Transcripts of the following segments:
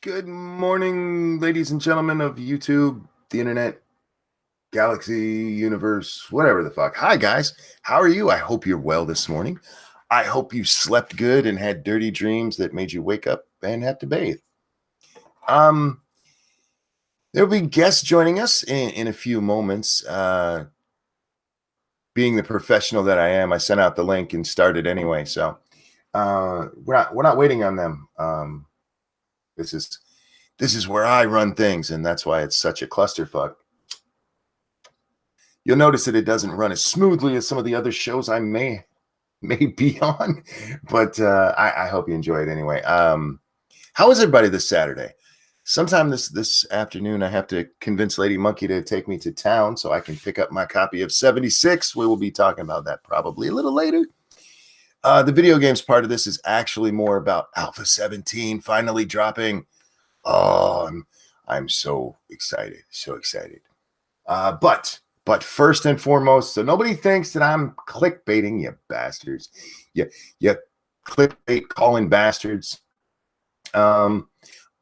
Good morning, ladies and gentlemen of YouTube, the internet, galaxy, universe, whatever the fuck. Hi, guys. How are you? I hope you're well this morning. I hope you slept good and had dirty dreams that made you wake up and have to bathe. Um, there'll be guests joining us in a few moments. Being the professional that I am, I sent out the link and started anyway. So we're not waiting on them. This is where I run things, and that's why it's such a clusterfuck. You'll notice that it doesn't run as smoothly as some of the other shows I may be on, but I hope you enjoy it anyway. How was everybody this Saturday? Sometime this afternoon, I have to convince Lady Monkey to take me to town so I can pick up my copy of 76. We will be talking about that probably a little later. The video games part of this is actually more about Alpha 17 finally dropping. Oh, I'm so excited, so excited. But first and foremost, so nobody thinks that I'm clickbaiting, you bastards. You clickbait calling bastards.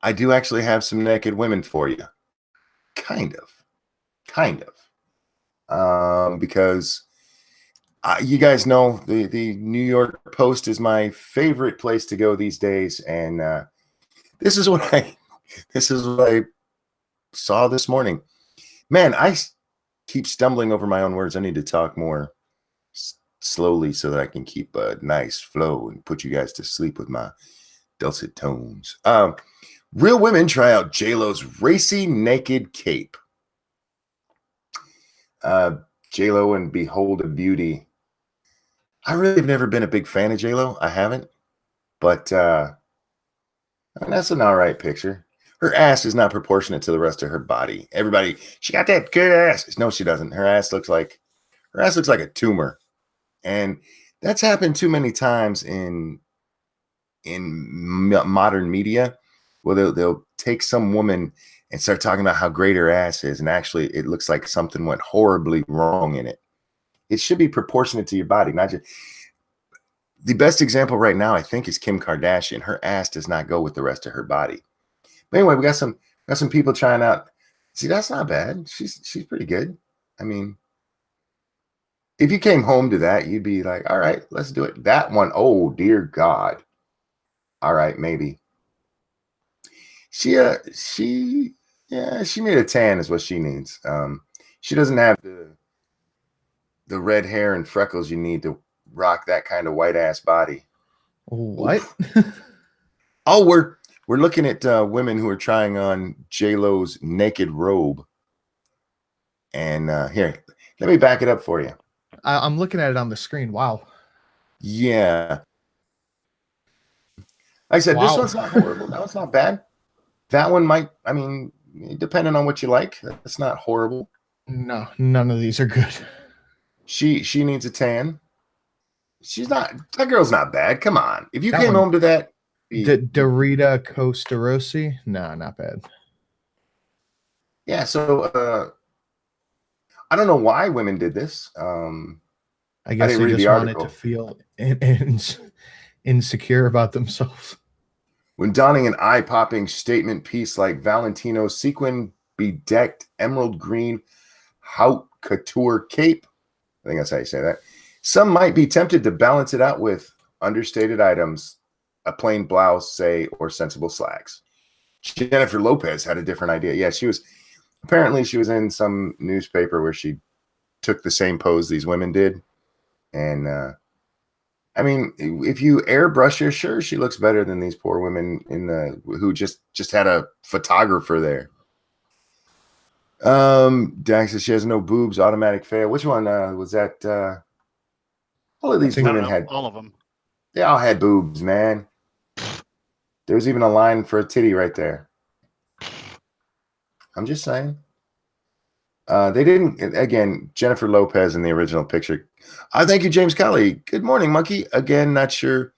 I do actually have some naked women for you. Kind of. Because you guys know the New York Post is my favorite place to go these days, and this is what I saw this morning. Man, I keep stumbling over my own words. I need to talk more slowly so that I can keep a nice flow and put you guys to sleep with my dulcet tones. Real women try out J-Lo's racy naked cape. J-Lo and Behold a Beauty. I really have never been a big fan of J-Lo. I haven't. But I mean, that's an all right picture. Her ass is not proportionate to the rest of her body. Everybody, she got that good ass. No, she doesn't. Her ass looks like a tumor. And that's happened too many times in modern media. Well, they'll take some woman and start talking about how great her ass is, and actually it looks like something went horribly wrong in it. It should be proportionate to your body, not just. The best example right now, I think, is Kim Kardashian. Her ass does not go with the rest of her body. But anyway, we got some people trying out. See, that's not bad. She's pretty good. I mean, if you came home to that, you'd be like, all right, let's do it. That one, oh dear God. All right, maybe. She made a tan is what she needs. She doesn't have the red hair and freckles you need to rock that kind of white ass body. What? Oh, we're looking at women who are trying on J-Lo's naked robe. And here, let me back it up for you. I'm looking at it on the screen. Wow. Yeah. Like I said, this Wow. one's not horrible. That one's not bad. That one might, I mean, depending on what you like, it's not horrible. No, none of these are good. She needs a tan. That girl's not bad. Come on. If you That came one, home to that, Dorita Costa Rossi. No, not bad. yeah, so I don't know why women did this. I I guess didn't they read the just wanted to article. feel insecure about themselves. When donning an eye-popping statement piece like Valentino's sequin bedecked emerald green haute couture cape, I think that's how you say that, some might be tempted to balance it out with understated items, a plain blouse, say, or sensible slacks. Jennifer Lopez had a different idea. Yeah, she was in some newspaper where she took the same pose these women did. And I mean, if you airbrush her, sure, she looks better than these poor women who just had a photographer there. Dax says she has no boobs, automatic fail. Which one was that? All of these women had, all of them. they all had boobs, man. There was even a line for a titty right there. I'm just saying. They didn't, again, Jennifer Lopez in the original picture. Thank you, James Colley. Good morning, Monkey. Again, not sure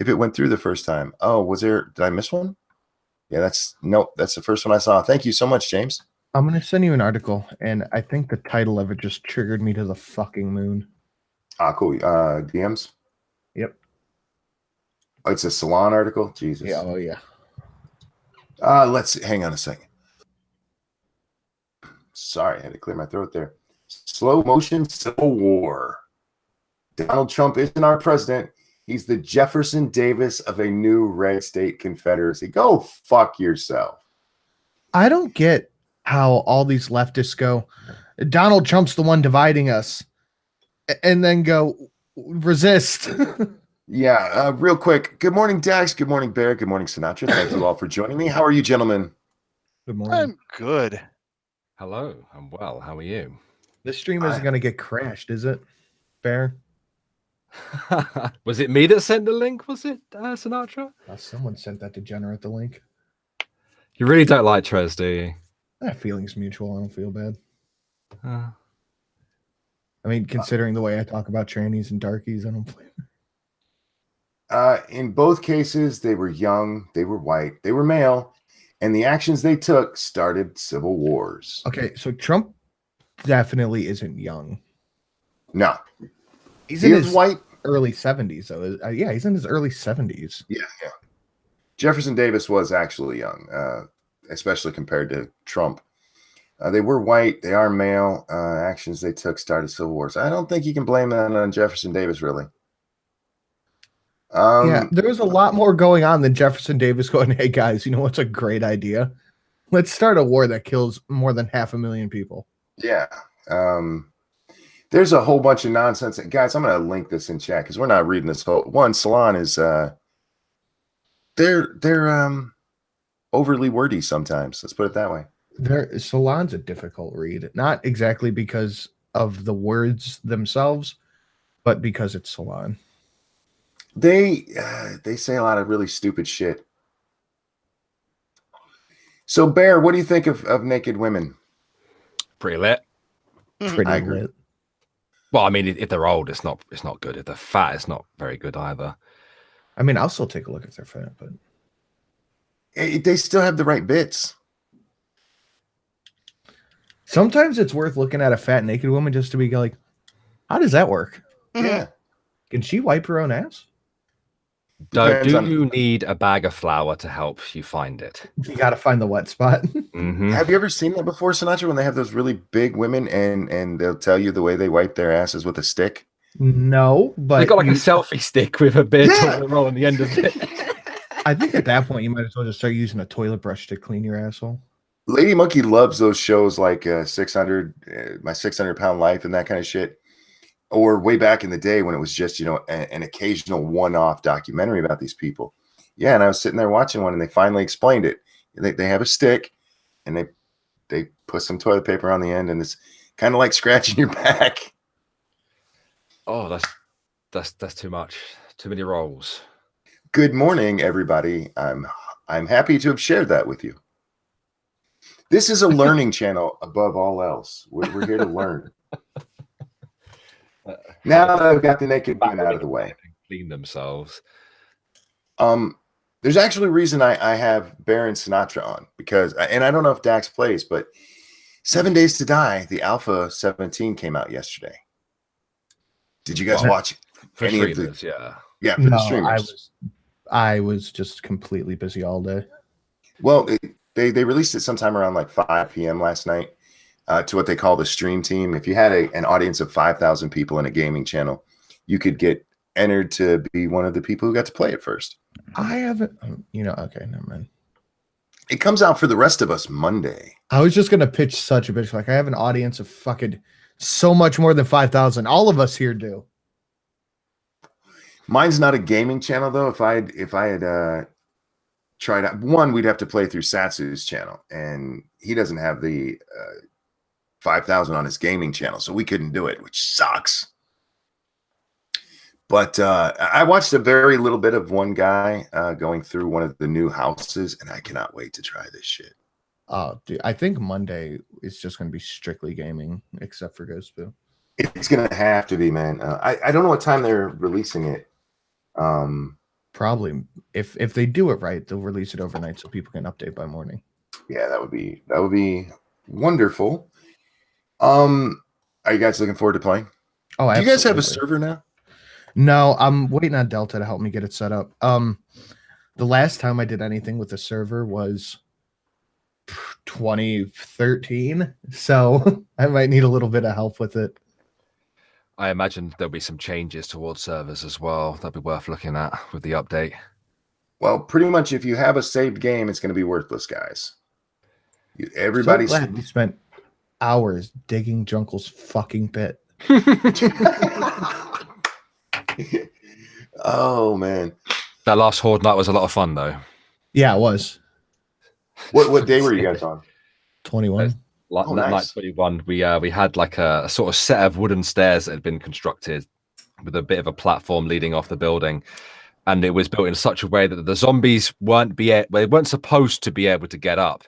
if it went through the first time. Oh, did I miss one? Yeah, that's the first one I saw. Thank you so much, James. I'm going to send you an article, and I think the title of it just triggered me to the fucking moon. Cool. DMs? Yep. Oh, it's a Salon article? Jesus. Yeah, oh yeah. Let's hang on a second. Sorry, I had to clear my throat there. Slow motion civil war. Donald Trump isn't our president. He's the Jefferson Davis of a new red state confederacy. Go fuck yourself. I don't get how all these leftists go, Donald Trump's the one dividing us, and then go resist. Yeah, real quick. Good morning, Dax. Good morning, Bear. Good morning, Sinatra. Thank you all for joining me. How are you, gentlemen? Good morning. I'm good. Hello, I'm well. How are you? This stream isn't going to get crashed, is it, Bear? Was it me that sent the link? Was it Sinatra? Someone sent that degenerate the link. You really don't like Trez, do you? That feeling's mutual. I don't feel bad. Uh, I mean, considering the way I talk about trannies and darkies, I don't blame In both cases, they were young, they were white, they were male, and the actions they took started civil wars. Okay, so Trump definitely isn't young. No. He's He in is his white. early 70s, though. Yeah, he's in his early 70s. Yeah. Jefferson Davis was actually young, especially compared to Trump. They were white. They are male. Actions they took started civil wars. I don't think you can blame that on Jefferson Davis, really. Yeah, there was a lot more going on than Jefferson Davis going, hey, guys, you know what's a great idea? Let's start a war that kills more than 500,000 people. Yeah. There's a whole bunch of nonsense. Guys, I'm going to link this in chat because we're not reading this whole one. Salon is they're overly wordy sometimes. Let's put it that way. Salon's a difficult read, not exactly because of the words themselves, but because it's Salon. They say a lot of really stupid shit. So, Bear, what do you think of naked women? pretty lit. Pretty I agree. lit. Well, I mean, if they're old, it's not good. If they're fat, it's not very good either. I mean, I'll still take a look if they're fat, but They still have the right bits. sometimes it's worth looking at a fat naked woman just to be like, how does that work? Yeah. Can she wipe her own ass? Do you need a bag of flour to help you find it? You got to find the wet spot. Mm-hmm. Have you ever seen that before, Sinatra, when they have those really big women and they'll tell you the way they wipe their asses with a stick? No, but They got like a selfie stick with a beer Yeah. roll on the end of it. I think at that point you might as well just start using a toilet brush to clean your asshole. Lady Monkey loves those shows like 600, My 600-Pound Life and that kind of shit. Or way back in the day when it was just, an occasional one-off documentary about these people. Yeah, and I was sitting there watching one and they finally explained it. They have a stick and they put some toilet paper on the end and it's kind of like scratching your back. Oh, that's too much. Too many rolls. Good morning, everybody. I'm happy to have shared that with you. This is a learning channel above all else. We're here to learn. Now that I've got the naked women out of the way, Clean themselves. there's actually a reason I have Baron Sinatra on because, and I don't know if Dax plays, but 7 Days to Die, the Alpha 17 came out yesterday. Did you guys watch For any of the? streamers, yeah. Yeah, for the No, streamers. I was just completely busy all day. Well, they released it sometime around like 5 p.m. last night to what they call the stream team. If you had an audience of 5,000 people in a gaming channel, you could get entered to be one of the people who got to play it first. I haven't, okay, never mind. It comes out for the rest of us Monday. I was just going to pitch such a bitch. Like, I have an audience of fucking so much more than 5,000. All of us here do. Mine's not a gaming channel though. If I had tried out one, we'd have to play through Satsu's channel, and he doesn't have the 5,000 on his gaming channel, so we couldn't do it, which sucks. But I watched a very little bit of one guy going through one of the new houses, and I cannot wait to try this shit. Oh, dude, I think Monday is just going to be strictly gaming, except for Ghost Boo. It's gonna have to be, man. I don't know what time they're releasing it. Probably, if they do it right, they'll release it overnight so people can update by morning. Yeah, that would be wonderful. Are you guys looking forward to playing? Oh, do you guys have a absolutely. server now? No, I'm waiting on Delta to help me get it set up. The last time I did anything with the server was 2013. So I might need a little bit of help with it. I imagine there'll be some changes towards servers as well. That'd be worth looking at with the update. Well, pretty much if you have a saved game, it's going to be worthless, guys. Everybody's So glad we spent hours digging Junkle's fucking pit. Oh man, That last Horde night was a lot of fun, though. Yeah, it was. what day were you guys on? 21. Like Oh, night nice. 21, we had like a sort of set of wooden stairs that had been constructed with a bit of a platform leading off the building, and it was built in such a way that the zombies they weren't supposed to be able to get up.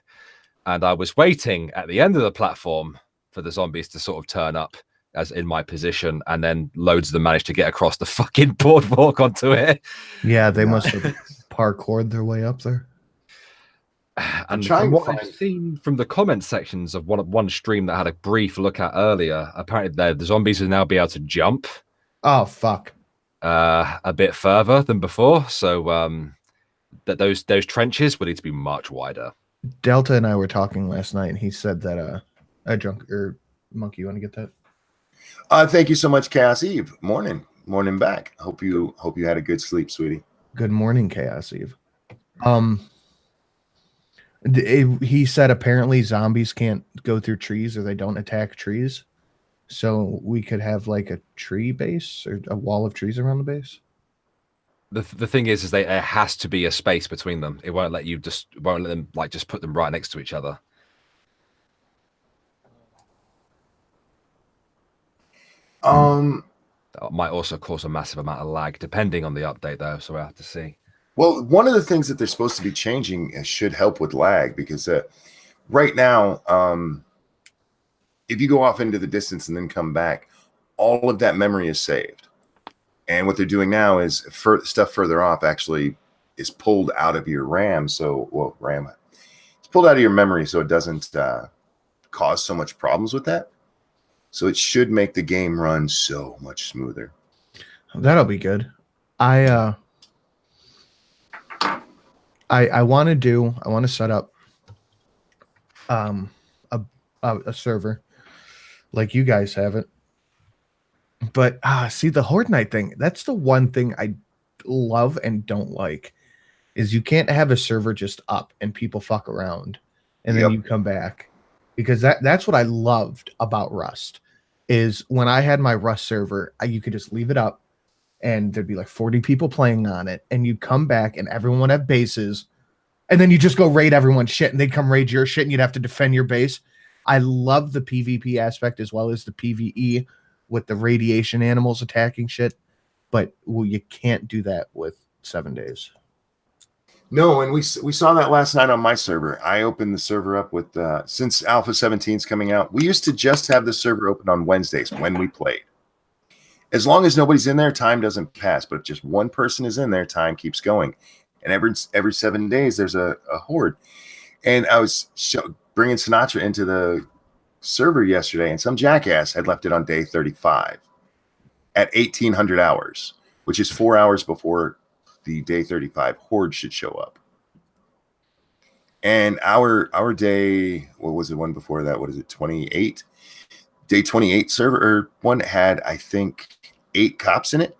And I was waiting at the end of the platform for the zombies to sort of turn up as in my position, and then loads of them managed to get across the fucking boardwalk onto it. Yeah, they Nice. must have parkoured their way up there. And trying from to what find- I've seen from the comment sections of one stream that I had a brief look at earlier, apparently the zombies will now be able to jump Oh, fuck. a bit further than before. So that those trenches will need to be much wider. Delta and I were talking last night, and he said that Monkey, you want to get that? Thank you so much, Chaos Eve. Morning back. Hope you had a good sleep, sweetie. Good morning, Chaos Eve. He said apparently zombies can't go through trees, or they don't attack trees. So we could have like a tree base or a wall of trees around the base. The thing is there has to be a space between them. It won't let them like just put them right next to each other. That might also cause a massive amount of lag, depending on the update, though. So we have to see. Well, one of the things that they're supposed to be changing should help with lag, because right now, if you go off into the distance and then come back, all of that memory is saved. And what they're doing now is stuff further off actually is pulled out of your RAM. It's pulled out of your memory, so it doesn't cause so much problems with that. So it should make the game run so much smoother. That'll be good. I want to set up a server like you guys have it. But see, the Horde Night thing, that's the one thing I love and don't like, is you can't have a server just up and people fuck around and then you come back. Because that's what I loved about Rust, is when I had my Rust server, you could just leave it up and there'd be like 40 people playing on it, and you'd come back and everyone would have bases, and then you just go raid everyone's shit and they'd come raid your shit and you'd have to defend your base. I love the PvP aspect as well as the PvE with the radiation animals attacking shit, but you can't do that with 7 days. No, and we saw that last night on my server. I opened the server up with since Alpha 17 is coming out. We used to just have the server open on Wednesdays when we played. As long as nobody's in there, time doesn't pass. But if just one person is in there, time keeps going. And every 7 days, there's a horde. And I was bringing Sinatra into the server yesterday, and some jackass had left it on day 35 at 1,800 hours, which is 4 hours before the day 35 horde should show up. And our day, what was the one before that? What is it? 28? Day 28 server one had, I think, 8 cops in it.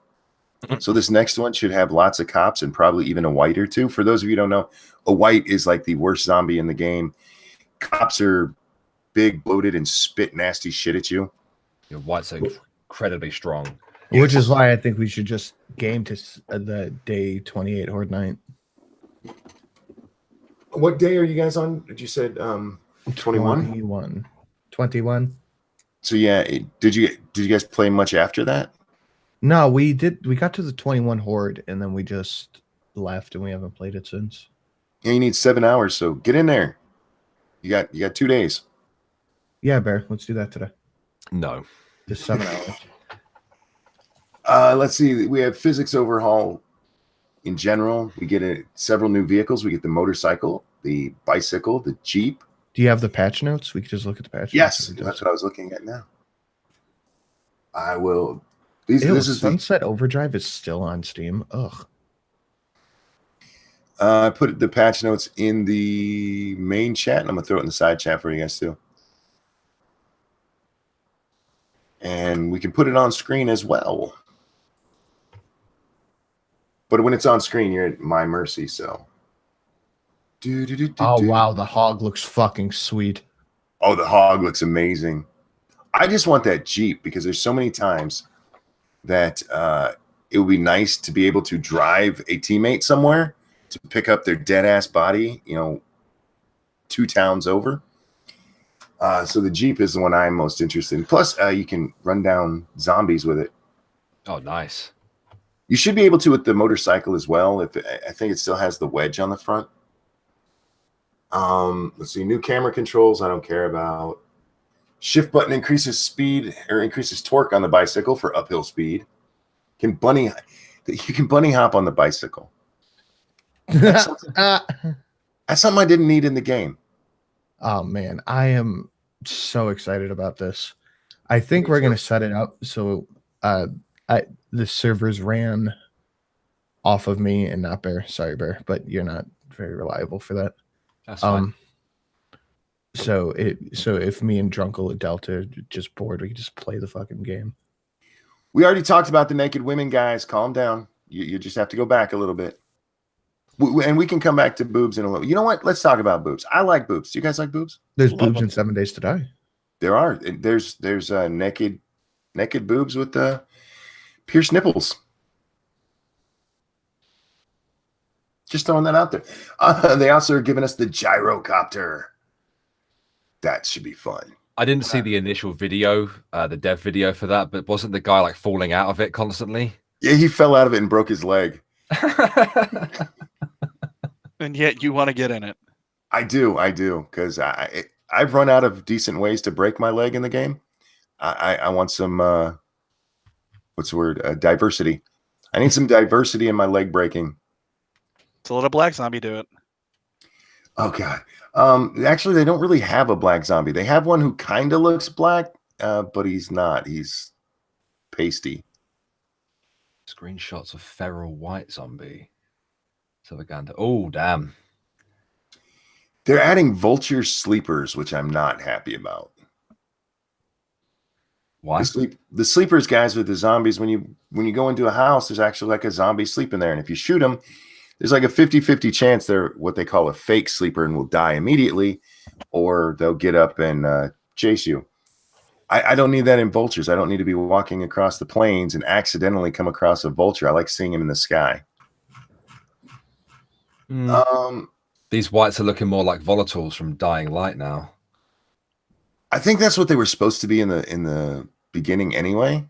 So this next one should have lots of cops and probably even a white or two. For those of you who don't know, a white is like the worst zombie in the game. Cops are big, bloated, and spit nasty shit at you. Your whites are incredibly strong. Which is why I think we should just game to the day 28 Horde Night. What day are you guys on? Did you said 21? 21. So yeah, did you guys play much after that? No, we got to the 21 Horde and then we just left and we haven't played it since. Yeah, you need 7 hours, so get in there. You got 2 days. Yeah, Bear, let's do that today. No. Just 7 hours. Let's see. We have physics overhaul in general. We get several new vehicles. We get the motorcycle, the bicycle, the Jeep. Do you have the patch notes? We could just look at the patch notes. Yes, that's what I was looking at now. I will. This is Sunset Overdrive is still on Steam. Ugh. I put the patch notes in the main chat, and I'm gonna throw it in the side chat for you guys too. And we can put it on screen as well. But when it's on screen, you're at my mercy. So. Oh wow, the hog looks fucking sweet. Oh, the hog looks amazing. I just want that Jeep because there's so many times that it would be nice to be able to drive a teammate somewhere to pick up their dead ass body, 2 towns over. So the Jeep is the one I'm most interested in. Plus, you can run down zombies with it. Oh, nice. You should be able to with the motorcycle as well. I think it still has the wedge on the front. Let's see. New camera controls. I don't care about. Shift button increases speed or increases torque on the bicycle for uphill speed. You can bunny hop on the bicycle. That's something I didn't need in the game. Oh man, I am so excited about this. I think we're gonna set it up so the servers ran off of me and not Bear. Sorry, Bear, but you're not very reliable for that. That's fine. So if me and Drunkle at Delta are just bored, we can just play the fucking game. We already talked about the naked women, guys. Calm down. You just have to go back a little bit. And we can come back to boobs in a little. You know what? Let's talk about boobs. I like boobs. Do you guys like boobs? There's boobs in 7 Days to Die. There are. There's naked boobs with the pierced nipples. Just throwing that out there. They also are giving us the gyrocopter. That should be fun. I didn't see the initial video, the dev video for that, but wasn't the guy like falling out of it constantly? Yeah, he fell out of it and broke his leg. And yet you want to get in it. I do, because I've run out of decent ways to break my leg in the game. I want some what's the word? Diversity. I need some diversity in my leg breaking. So let a black zombie do it. Oh god. Actually, they don't really have a black zombie. They have one who kind of looks black, but he's not. He's pasty. Screenshots of feral white zombie. Savaganda. Oh, damn. They're adding vulture sleepers, which I'm not happy about. Why? The sleepers, guys, with the zombies, when you go into a house, there's actually like a zombie sleeping there. And if you shoot them, there's like a 50-50 chance they're what they call a fake sleeper and will die immediately, or they'll get up and chase you. I don't need that in vultures. I don't need to be walking across the plains and accidentally come across a vulture. I like seeing him in the sky. These whites are looking more like volatiles from Dying Light now. I think that's what they were supposed to be in the beginning anyway.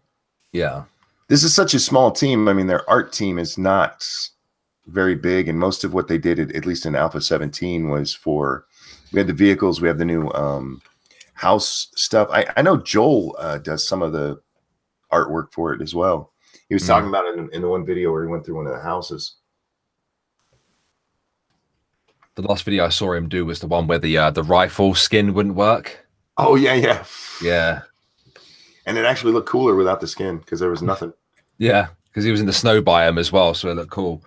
Yeah. This is such a small team. I mean, their art team is not very big, and most of what they did, at least in Alpha 17, was we had the vehicles, we have the new house stuff. I know Joel does some of the artwork for it as well. He was talking about it in the one video where he went through one of the houses. The last video I saw him do was the one where the rifle skin wouldn't work. Oh yeah. And it actually looked cooler without the skin because there was nothing. Yeah, because he was in the snow biome as well, so it looked cool.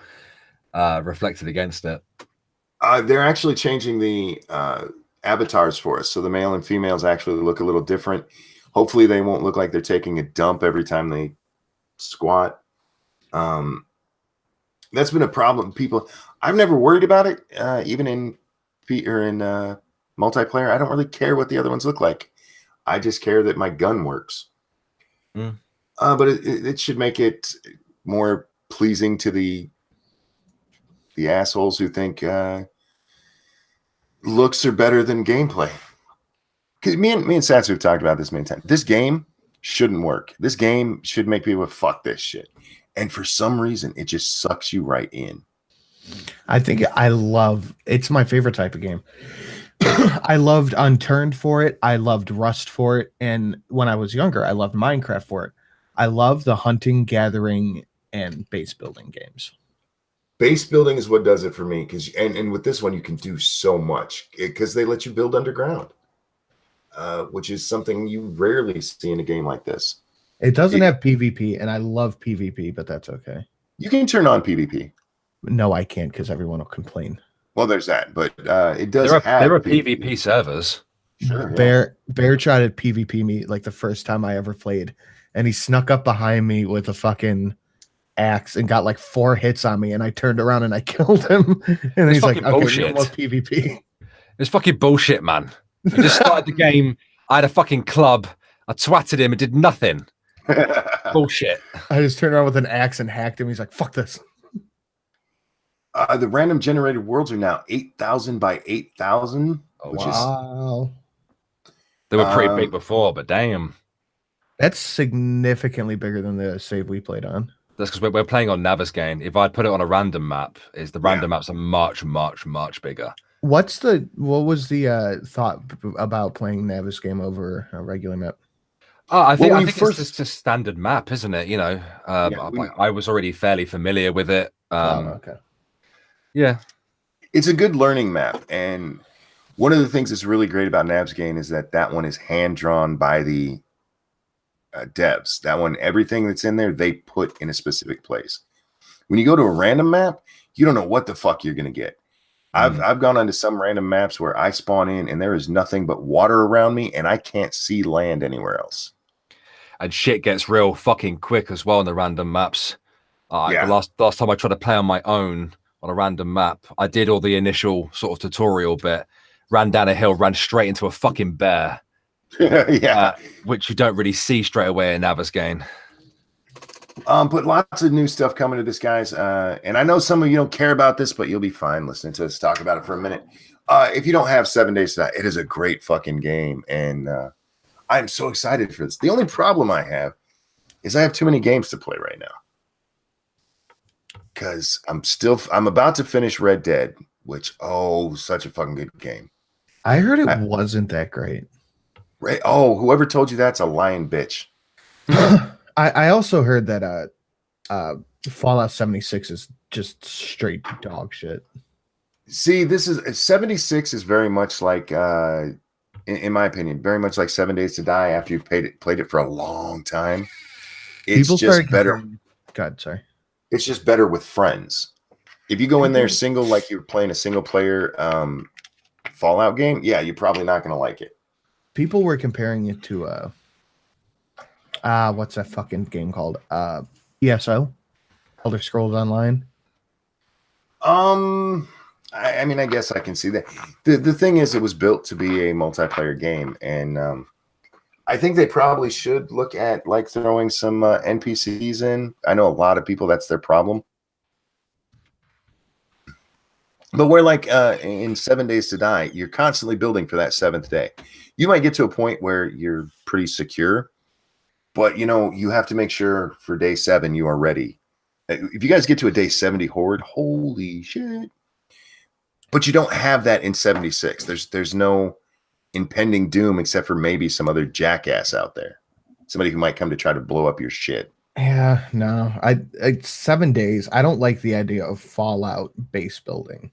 Reflected against it. They're actually changing the avatars for us, so the male and females actually look a little different. Hopefully they won't look like they're taking a dump every time they squat. That's been a problem. I've never worried about it, even in multiplayer. I don't really care what the other ones look like. I just care that my gun works. But it should make it more pleasing to the assholes who think looks are better than gameplay. Because me and Satsu have talked about this many times. This game shouldn't work. This game should make people fuck this shit. And for some reason, it just sucks you right in. I think it's my favorite type of game. I loved Unturned for it. I loved Rust for it. And when I was younger, I loved Minecraft for it. I love the hunting, gathering, and base building games. Base building is what does it for me. And with this one, you can do so much because they let you build underground, which is something you rarely see in a game like this. It doesn't have PvP, and I love PvP, but that's okay. You can turn on PvP. No, I can't because everyone will complain. Well, there's that, but it does There have are PvP servers. Sure, yeah. Bear tried to PvP me like the first time I ever played, and he snuck up behind me with a fucking axe and got like 4 hits on me, and I turned around and I killed him. And It's he's like, fucking "Okay, bullshit. no more PvP." It's fucking bullshit, man. You just started the game. I had a fucking club. I twatted him and did nothing. Bullshit. I just turned around with an axe and hacked him. He's like, "Fuck this." The random generated worlds are now 8,000 by 8,000, which Wow. They were pretty big before, but damn. That's significantly bigger than the save we played on. That's because we're playing on Navigaine. If I put it on a random map, the random maps are much, much, much bigger. What was the thought about playing Navigaine over a regular map? I think first- it's just a standard map, isn't it? You know, Yeah, I was already fairly familiar with it. Okay. Yeah, it's a good learning map, and one of the things that's really great about Navigaine is that one is hand drawn by the devs. That one, everything that's in there, they put in a specific place. When you go to a random map, you don't know what the fuck you're gonna get. I've gone onto some random maps where I spawn in and there is nothing but water around me, and I can't see land anywhere else. and shit gets real fucking quick as well on the random maps. Yeah. The last time I tried to play on my own on a random map, I did all the initial sort of tutorial bit, ran down a hill, ran straight into a fucking bear. Yeah. Which you don't really see straight away in Navigaine. But lots of new stuff coming to this, guys. And I know some of you don't care about this, but you'll be fine listening to us talk about it for a minute. If you don't have 7 Days to Die, it is a great fucking game, and I'm so excited for this. The only problem I have is I have too many games to play right now. Because I'm about to finish Red Dead, which, such a fucking good game. I heard it wasn't that great. Right? Oh, whoever told you that's a lying bitch. I also heard that Fallout 76 is just straight dog shit. See, 76 is very much like, in my opinion, very much like 7 Days to Die after you've played it for a long time. It's just better. God, sorry. It's just better with friends. If you go in there single, like you're playing a single player Fallout game, yeah, you're probably not going to like it. People were comparing it to what's that fucking game called? ESO, Elder Scrolls Online. I mean, I guess I can see that. The thing is, it was built to be a multiplayer game, and I think they probably should look at like throwing some NPCs in. I know a lot of people, that's their problem. But we're like in 7 Days to Die, you're constantly building for that 7th day. You might get to a point where you're pretty secure, but you have to make sure for day 7 you are ready. If you guys get to a day 70 horde, holy shit. But you don't have that in 76. There's no impending doom except for maybe some other jackass out there. Somebody who might come to try to blow up your shit. Yeah, no. I 7 days. I don't like the idea of Fallout base building.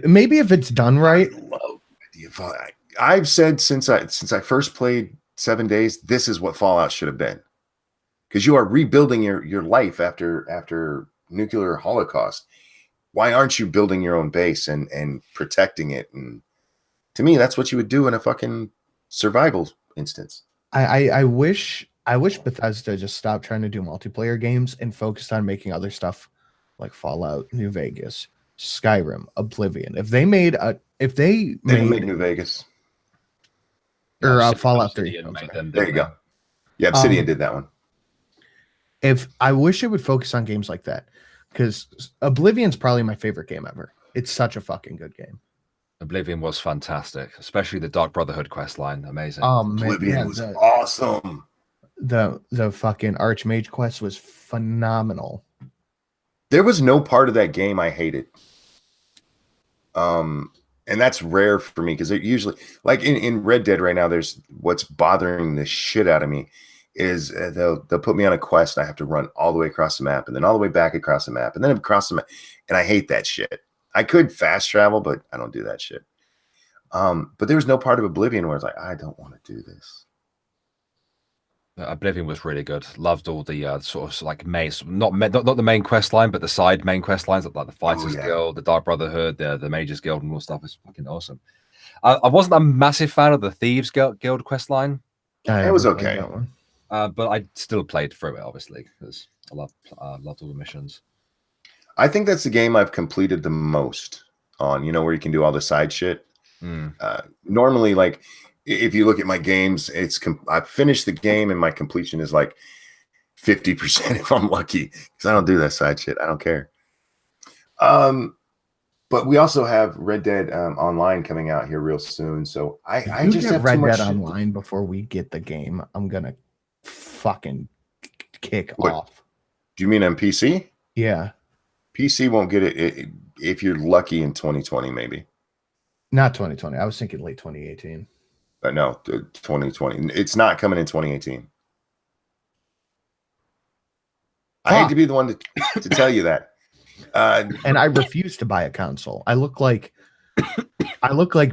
Maybe if it's done right. I love the idea of Fallout. I've said since I first played 7 Days, this is what Fallout should have been. Because you are rebuilding your life after nuclear holocaust. Why aren't you building your own base and protecting it? And to me, that's what you would do in a fucking survival instance. I wish Bethesda just stopped trying to do multiplayer games and focused on making other stuff like Fallout, New Vegas, Skyrim, Oblivion. If they made New Vegas or Fallout 3. There you go. Yeah, Obsidian did that one. I wish it would focus on games like that, because Oblivion's probably my favorite game ever. It's such a fucking good game. Oblivion was fantastic, especially the Dark Brotherhood quest line. Amazing. Oblivion was awesome. The fucking Archmage quest was phenomenal. There was no part of that game I hated. And that's rare for me, because they're usually like in Red Dead right now, there's what's bothering the shit out of me is they'll put me on a quest and I have to run all the way across the map and then all the way back across the map and then across the map, and I hate that shit. I could fast travel, but I don't do that shit. But there was no part of Oblivion where I was like, I don't want to do this. Oblivion was really good. Loved all the sort of like main, not the main quest line, but the side main quest lines like the Fighters yeah. Guild, the Dark Brotherhood, the Mages Guild, and all stuff. Is fucking awesome. I wasn't a massive fan of the Thieves Guild quest line, I was never played okay. that one. but I still played through it obviously because I loved all the missions. I think that's the game I've completed the most on. You know, where you can do all the side shit. Normally, like if you look at my games, I've finished the game and my completion is like 50% if I'm lucky, because I don't do that side shit. I don't care. But we also have Red Dead Online coming out here real soon. So I You just get have too Red much Dead shit to- Online before we get the game. I'm gonna fucking kick What? off. Do you mean on PC? Yeah, PC won't get it if you're lucky in 2020, maybe. not 2020. I was thinking late 2018. But no, 2020. It's not coming in 2018. I hate to be the one to tell you that. And I refuse to buy a console. I look like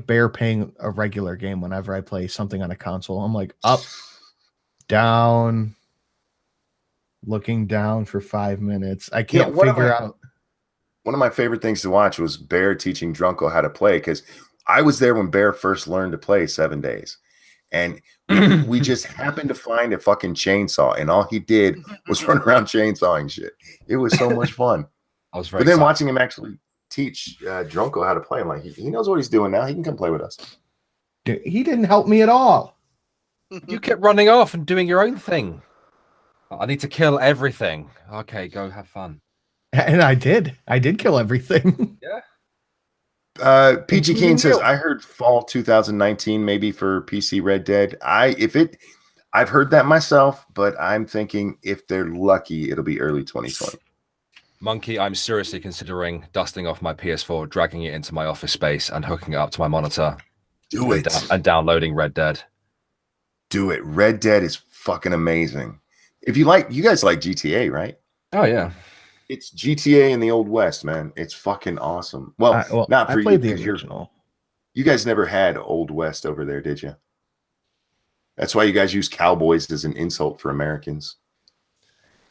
Bear paying a regular game whenever I play something on a console. I'm like up, down, looking down for 5 minutes. I can't figure out. One of my favorite things to watch was Bear teaching Drunko how to play, because I was there when Bear first learned to play 7 days. And we just happened to find a fucking chainsaw, and all he did was run around chainsawing shit. It was so much fun. I was very But then excited. watching him actually teach Drunko how to play, I'm like, he knows what he's doing now. He can come play with us. Dude, he didn't help me at all. You kept running off and doing your own thing. I need to kill everything. Okay, go have fun. And I did. I did kill everything. Yeah. PG Including Keen says, you. I heard fall 2019 maybe for PC Red Dead. I've heard that myself, but I'm thinking if they're lucky, it'll be early 2020. Monkey, I'm seriously considering dusting off my PS4, dragging it into my office space, and hooking it up to my monitor. Do it. And downloading Red Dead. Do it. Red Dead is fucking amazing. You guys like GTA, right? Oh yeah. It's GTA in the Old West, man. It's fucking awesome. Well, not for I played you, the 'cause original. you guys never had Old West over there, did you? That's why you guys use cowboys as an insult for Americans.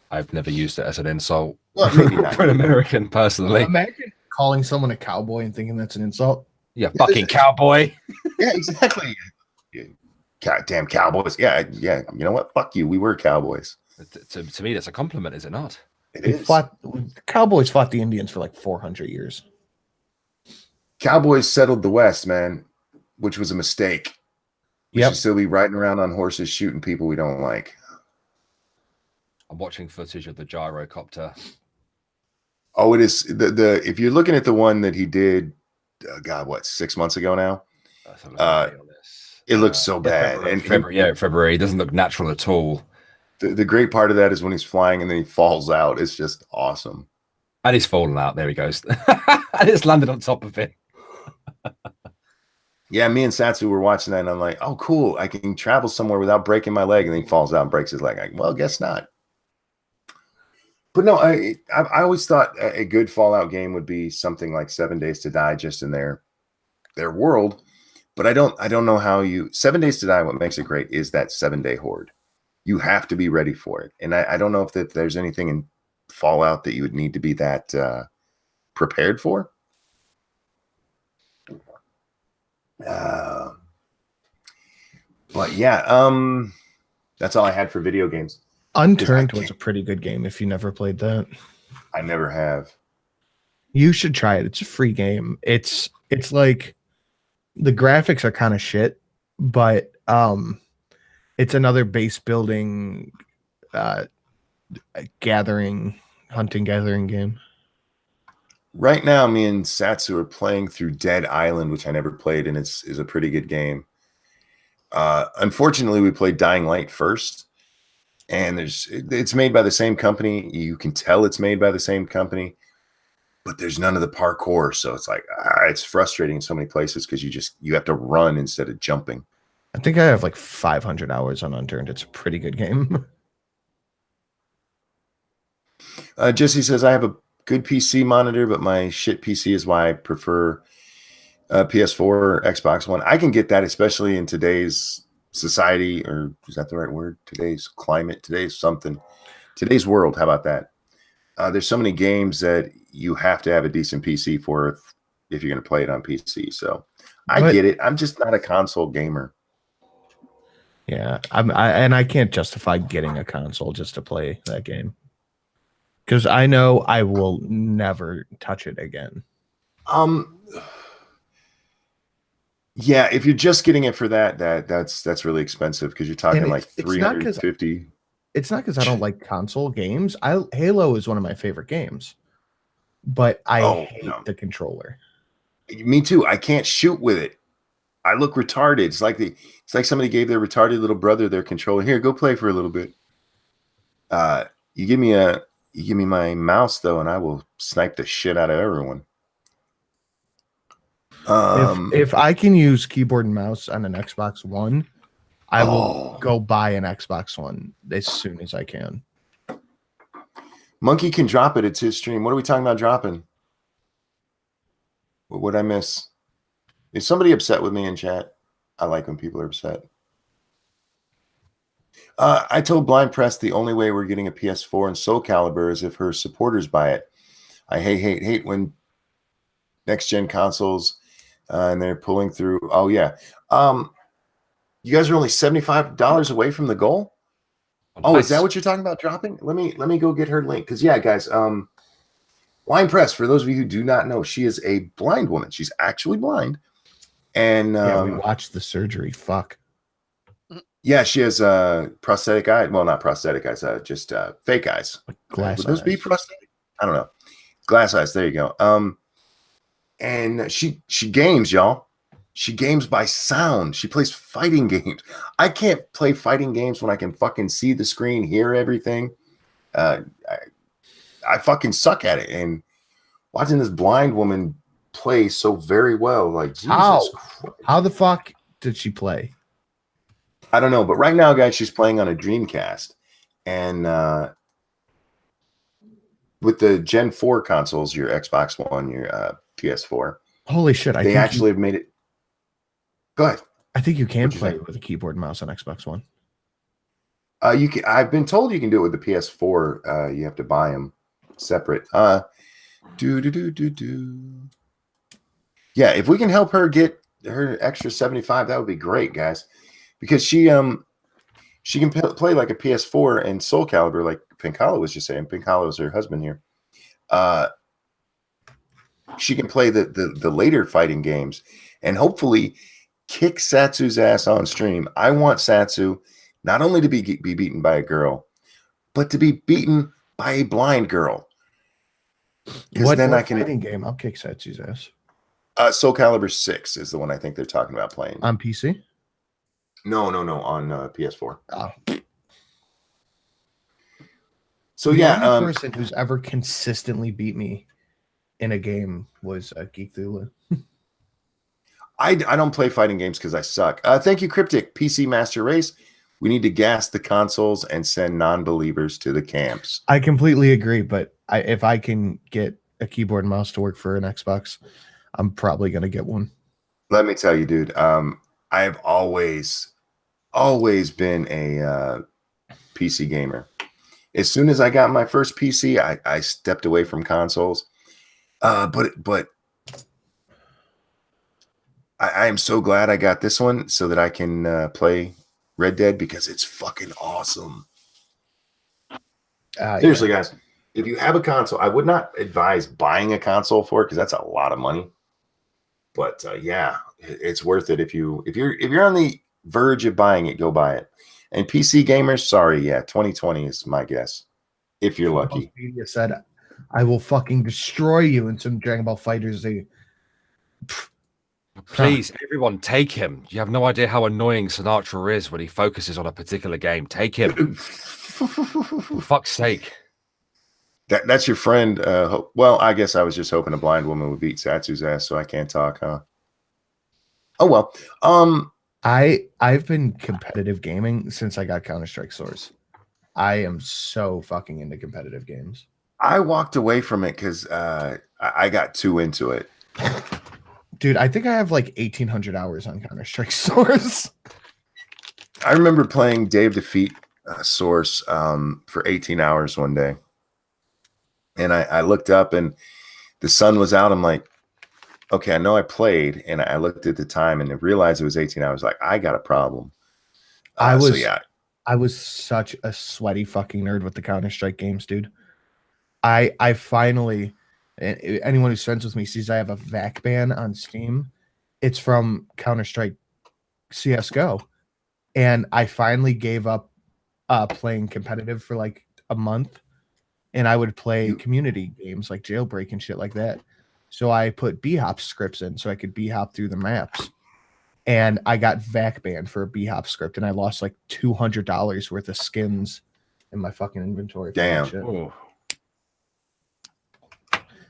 I've never used it as an insult Well, maybe not. for an American, personally. Imagine calling someone a cowboy and thinking that's an insult. Yeah, fucking cowboy. Yeah, exactly. Goddamn cowboys. Yeah. You know what? Fuck you. We were cowboys. To me, that's a compliment, is it not? Cowboys fought the Indians for like 400 years. Cowboys settled the West, man, which was a mistake. We Yep. should still be riding around on horses shooting people we don't like. I'm watching footage of the gyrocopter. Oh, it is the if you're looking at the one that he did, God, what, 6 months ago now? Let's have a look at the video of this. It looks so bad. February. It doesn't look natural at all. The great part of that is when he's flying and then he falls out. It's just awesome. And he's fallen out. There he goes. And it's landed on top of it. Yeah, me and Satsu were watching that, and I'm like, oh, cool. I can travel somewhere without breaking my leg. And then he falls out and breaks his leg. Well, guess not. But no, I always thought a good Fallout game would be something like 7 Days to Die, just in their world. But I don't know how 7 Days to Die, what makes it great is that 7-day horde. You have to be ready for it. And I don't know if there's anything in Fallout that you would need to be that prepared for. But yeah, that's all I had for video games. Unturned was a pretty good game if you never played that. I never have. You should try it. It's a free game. It's like the graphics are kind of shit, but it's another base building hunting gathering game. Right now, me and Satsu are playing through Dead Island, which I never played, and is a pretty good game. Unfortunately, we played Dying Light first, and it's made by the same company. You can tell it's made by the same company, but there's none of the parkour, so it's like it's frustrating in so many places because you have to run instead of jumping. I think I have like 500 hours on Unturned. It's a pretty good game. Jesse says, I have a good PC monitor, but my shit PC is why I prefer PS4 or Xbox One. I can get that, especially in today's society, or is that the right word? Today's climate, today's something, today's world. How about that? There's so many games that you have to have a decent PC for if you're going to play it on PC. So I get it. I'm just not a console gamer. Yeah, I can't justify getting a console just to play that game because I know I will never touch it again. Yeah, if you're just getting it for that's really expensive because you're talking like 350. It's not because I don't like console games. Halo is one of my favorite games, but I hate the controller. Me too. I can't shoot with it. I look retarded. It's like somebody gave their retarded little brother their controller. Here, go play for a little bit. You give me my mouse though, and I will snipe the shit out of everyone. If I can use keyboard and mouse on an Xbox One, I will go buy an Xbox One as soon as I can. Monkey can drop it. It's his stream. What are we talking about dropping? What would I miss? Is somebody upset with me in chat? I like when people are upset. I told Blind Press the only way we're getting a PS4 and Soul Calibur is if her supporters buy it. I hate when next gen consoles and they're pulling through. Oh yeah. You guys are only $75 away from the goal. Oh, nice. Is that what you're talking about dropping? Let me go get her link. Because yeah, guys, Blind Press, for those of you who do not know, she is a blind woman. She's actually blind. And yeah, we watched the surgery. Fuck. Yeah, she has prosthetic eye. Well, not prosthetic eyes, just fake eyes. Glass Would those eyes. be prosthetic? I don't know. Glass eyes. There you go. And she games, y'all. She games by sound. She plays fighting games. I can't play fighting games when I can fucking see the screen, hear everything. I fucking suck at it. And watching this blind woman play so very well, like Jesus Christ. How the fuck did she play? I don't know, but right now, guys, she's playing on a Dreamcast, and with the Gen 4 consoles, your Xbox One, your PS4. Holy shit! They actually have made it. Go ahead. I think you can play with a keyboard and mouse on Xbox One. You can. I've been told you can do it with the PS4. You have to buy them separate. Yeah, if we can help her get her extra 75, that would be great, guys. Because she can play like a PS4 and Soul Calibur, like Pink Hollow was just saying. Pink Hollow is her husband here. She can play the later fighting games and hopefully kick Satsu's ass on stream. I want Satsu not only to be beaten by a girl, but to be beaten by a blind girl. What fighting game? I'll kick Satsu's ass. Soul Calibur 6 is the one I think they're talking about playing on PC. No, on PS4. Oh. So the yeah, only person who's ever consistently beat me in a game was Geek Thula. I don't play fighting games because I suck. Thank you, Cryptic. PC Master Race. We need to gas the consoles and send non-believers to the camps. I completely agree, but if I can get a keyboard and mouse to work for an Xbox, I'm probably going to get one. Let me tell you, dude. I've always been a PC gamer. As soon as I got my first PC, I stepped away from consoles. But I am so glad I got this one so that I can play Red Dead because it's fucking awesome. Seriously, guys, if you have a console, I would not advise buying a console for it because that's a lot of money. But yeah, it's worth it if you're on the verge of buying it, go buy it. And PC gamers, sorry, yeah, 2020 is my guess. If you're lucky. Media said, "I will fucking destroy you." in some Dragon Ball Fighters. Please, everyone, take him. You have no idea how annoying Sinatra is when he focuses on a particular game. Take him. For fuck's sake. That's your friend. Well, I guess I was just hoping a blind woman would beat Satsu's ass, so I can't talk, huh? Oh well. I've been competitive gaming since I got Counter-Strike Source. I am so fucking into competitive games. I walked away from it because I got too into it. Dude, I think I have like 1,800 hours on Counter-Strike Source. I remember playing Dave Defeat Source for 18 hours one day. And I looked up and the sun was out. I'm like, okay, I know I played. And I looked at the time and I realized it was 18 hours. Like, I got a problem. I was so yeah. I was such a sweaty fucking nerd with the Counter-Strike games, dude. I finally, anyone who's friends with me sees I have a VAC ban on Steam. It's from Counter-Strike CSGO. And I finally gave up playing competitive for like a month. And I would play community games like Jailbreak and shit like that. So I put B-hop scripts in so I could B-hop through the maps. And I got VAC banned for a B-hop script, and I lost like $200 worth of skins in my fucking inventory. For Damn. that shit. Oh.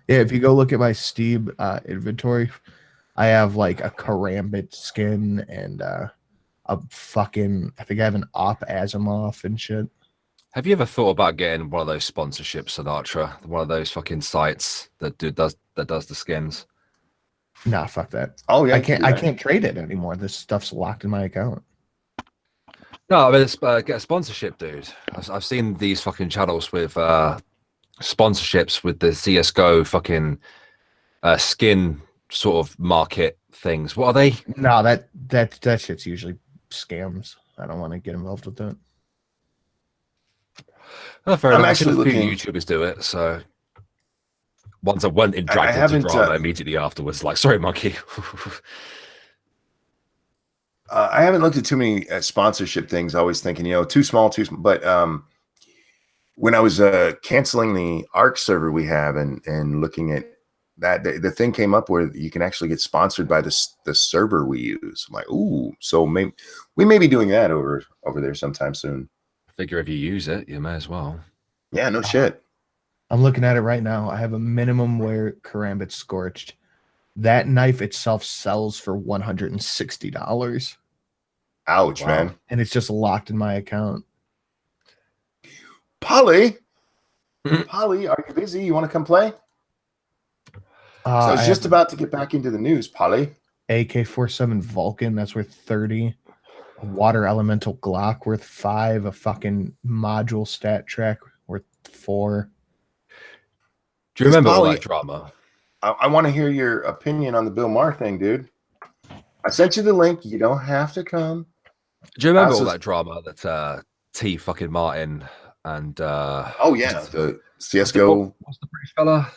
Yeah, if you go look at my Steam inventory, I have like a Karambit skin and a fucking, I think I have an Op Asimov and shit. Have you ever thought about getting one of those sponsorships, Sinatra? One of those fucking sites that does the skins? Nah, fuck that. Oh yeah, I can't trade it anymore. This stuff's locked in my account. No, I mean, get a sponsorship, dude. I've seen these fucking channels with sponsorships with the CS:GO fucking skin sort of market things. What are they? No, that shit's usually scams. I don't want to get involved with that. Oh, fair I'm enough. actually I've seen a few looking- YouTubers do it. So once I went and I dragged into haven't, drama immediately afterwards, like, sorry, monkey. I haven't looked at too many sponsorship things. Always thinking, too small, too small. But when I was canceling the ARC server we have and looking at that, the thing came up where you can actually get sponsored by the server we use. I'm like, ooh, so maybe we may be doing that over there sometime soon. Figure if you use it, you may as well. Yeah, no shit. I'm looking at it right now. I have a minimum wear Karambit Scorched. That knife itself sells for $160. Ouch, Wow. man. And it's just locked in my account. Polly, are you busy? You want to come play? So I was just about to get back into the news, Polly. AK-47 Vulcan, that's worth 30. A Water Elemental Glock worth 5. A fucking module stat track worth 4. Do you remember all Polly- that drama? I want to hear your opinion on the Bill Maher thing, dude. I sent you the link. You don't have to come. Do you remember all Also- that drama that T fucking Martin and Oh yeah, the CS:GO. what's the British fella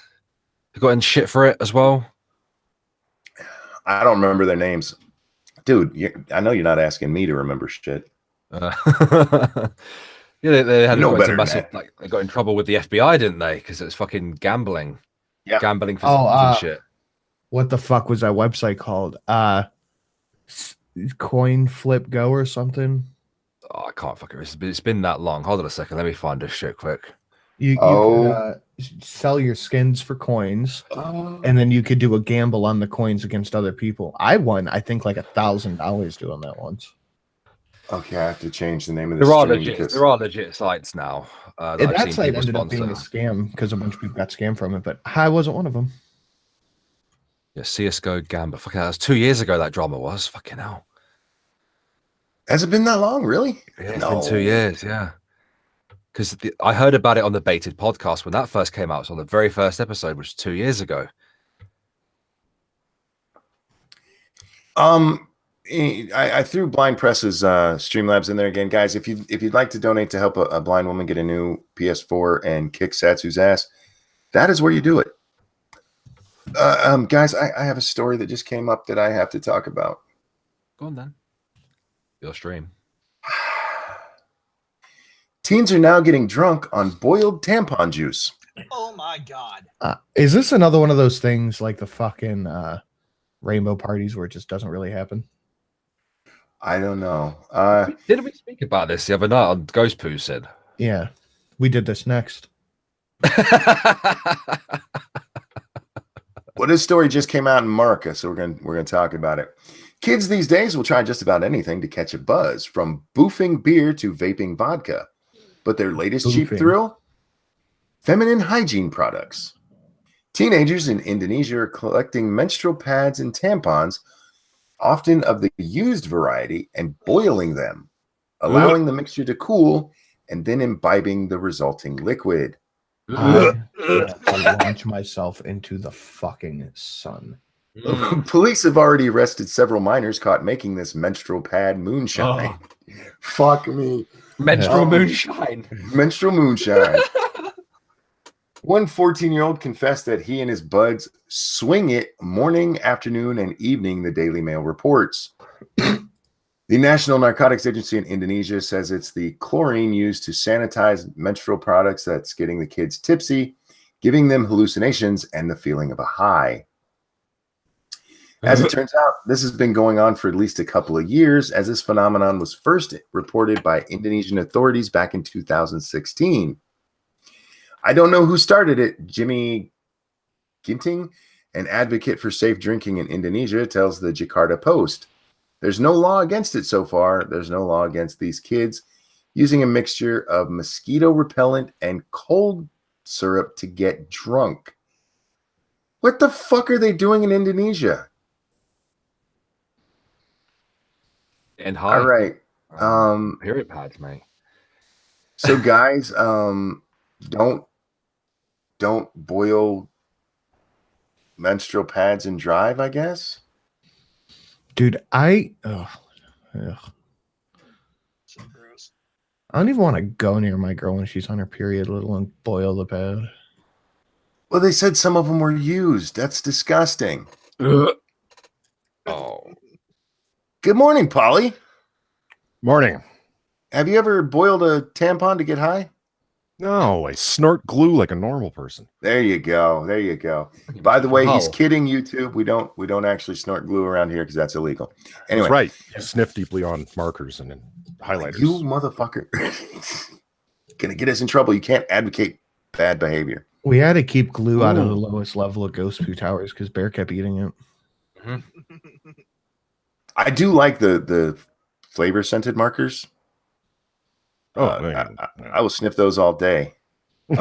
who got in shit for it as well? I don't remember their names, dude. I know you're not asking me to remember shit. Yeah, they had You know got into better than massive, that. like they got in trouble with the FBI, didn't they? Because it was fucking gambling. Yeah. Gambling for Oh, shit. What the fuck was that website called? Coin Flip Go or something? Oh, I can't fucking. It's been that long. Hold on a second. Let me find this shit quick. You could sell your skins for coins, and then you could do a gamble on the coins against other people. I won, I think, like $1,000 doing that once. Okay, I have to change the name of the There are stream legit. because There are legit sites now. That And I've that seen site people ended up being a sponsor. scam because a bunch of people got scammed from it, but I wasn't one of them. Yeah, CS:GO Gamba. Fucking hell, that was 2 years ago. That drama was fucking hell. has it been that long? Really? Yeah, it's been 2 years. Yeah, because I heard about it on the Baited podcast when that first came out. It's on the very first episode, which was 2 years ago. I threw Blind Press's Streamlabs in there again, guys. If you'd like to donate to help a blind woman get a new PS4 and kick Satsu's ass, that is where you do it. Guys, I have a story that just came up that I have to talk about. Go on then. Your stream. Teens are now getting drunk on boiled tampon juice. Oh my god. Is this another one of those things like the fucking rainbow parties where it just doesn't really happen? I don't know. Didn't we speak about this the other night on Ghost Poo said? Yeah, we did this next. Well, this story just came out in America, so we're gonna talk about it. Kids these days will try just about anything to catch a buzz, from boofing beer to vaping vodka. But their latest cheap Boofing. thrill? Feminine hygiene products. Teenagers in Indonesia are collecting menstrual pads and tampons, often of the used variety, and boiling them. allowing the mixture to cool and then imbibing the resulting liquid. I want to launch myself into the fucking sun. Police have already arrested several minors caught making this menstrual pad moonshine. Fuck me. Menstrual moonshine. Menstrual moonshine. One 14-year-old confessed that he and his buds swing it morning, afternoon, and evening, the Daily Mail reports. The National Narcotics Agency in Indonesia says it's the chlorine used to sanitize menstrual products that's getting the kids tipsy, giving them hallucinations and the feeling of a high. As it turns out, this has been going on for at least a couple of years, as this phenomenon was first reported by Indonesian authorities back in 2016. I don't know who started it. Jimmy Ginting, an advocate for safe drinking in Indonesia, tells the Jakarta Post. There's no law against it so far. There's no law against these kids using a mixture of mosquito repellent and cold syrup to get drunk. What the fuck are they doing in Indonesia? And high. All right. Period pads, mate. So guys, don't boil menstrual pads and drive, I guess. Dude, I So gross. don't even want to go near my girl when she's on her period, let alone boil the pad. Well, they said some of them were used. That's disgusting. Oh. Good morning, Polly. Morning. Have you ever boiled a tampon to get high? No, I snort glue like a normal person. There you go. There you go. By the way, he's Oh. kidding. YouTube. We don't actually snort glue around here because that's illegal. Anyway, That's right. You sniff deeply on markers and highlighters. you motherfucker, gonna get us in trouble. You can't advocate bad behavior. We had to keep glue out of the lowest level of Ghost Poo Towers because Bear kept eating it. I do like the flavor scented markers. I will sniff those all day. We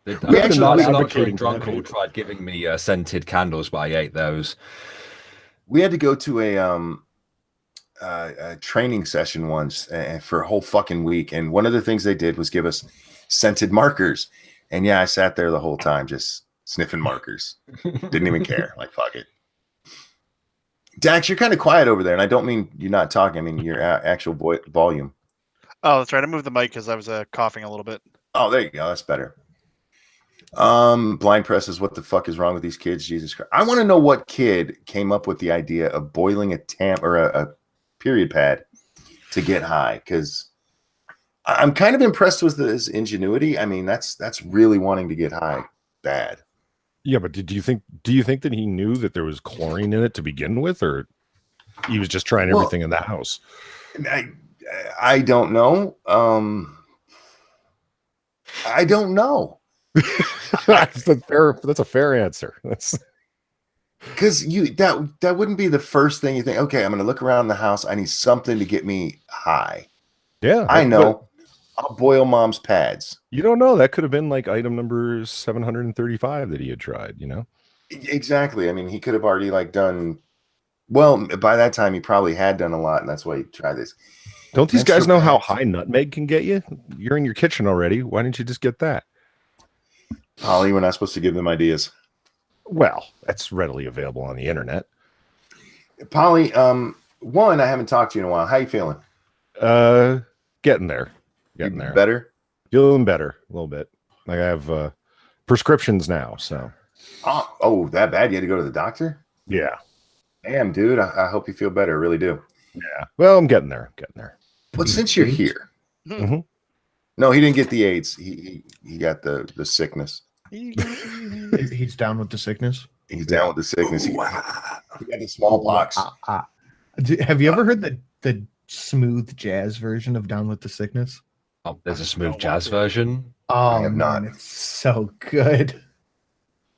We actually actually was advocating drunk that. who tried giving me scented candles, but I ate those. We had to go to a training session once for a whole fucking week, and one of the things they did was give us scented markers. And yeah, I sat there the whole time just sniffing markers. Didn't even care. Like, fuck it. Dax, you're kind of quiet over there, and I don't mean you're not talking. I mean your actual volume. Oh, that's right. I moved the mic because I was coughing a little bit. Oh, there you go. That's better. Blind press is what the fuck is wrong with these kids? Jesus Christ. I want to know what kid came up with the idea of boiling a a period pad to get high, because I'm kind of impressed with his ingenuity. I mean, that's really wanting to get high bad. Yeah, but do you think that he knew that there was chlorine in it to begin with, or he was just trying everything in the house? I don't know. I don't know. That's a fair answer. That's Because that wouldn't be the first thing you think. Okay, I'm going to look around the house. I need something to get me high. yeah. I know. I'll boil mom's pads. You don't know. That could have been like item number 735 that he had tried, you know? Exactly. I mean, he could have already done. Well, by that time, he probably had done a lot, and that's why he tried this. Don't these guys Menstrual know how pads. high nutmeg can get you? You're in your kitchen already. Why didn't you just get that? Polly, we're not supposed to give them ideas. Well, that's readily available on the internet. Polly, one, I haven't talked to you in a while. How you feeling? Getting there. You better? Feeling better a little bit. Like I have prescriptions now, so Oh, that bad? You had to go to the doctor? yeah. Damn, dude. I hope you feel better. I really do. Yeah. Well, I'm getting there. But since you're here, Mhm. no, he didn't get the AIDS. He got the sickness. He's down with the sickness. He's down with the sickness. He got the smallpox. Have you ever heard the smooth jazz version of Down with the Sickness? Oh, there's a smooth jazz version. Oh, have man, not. it's so good.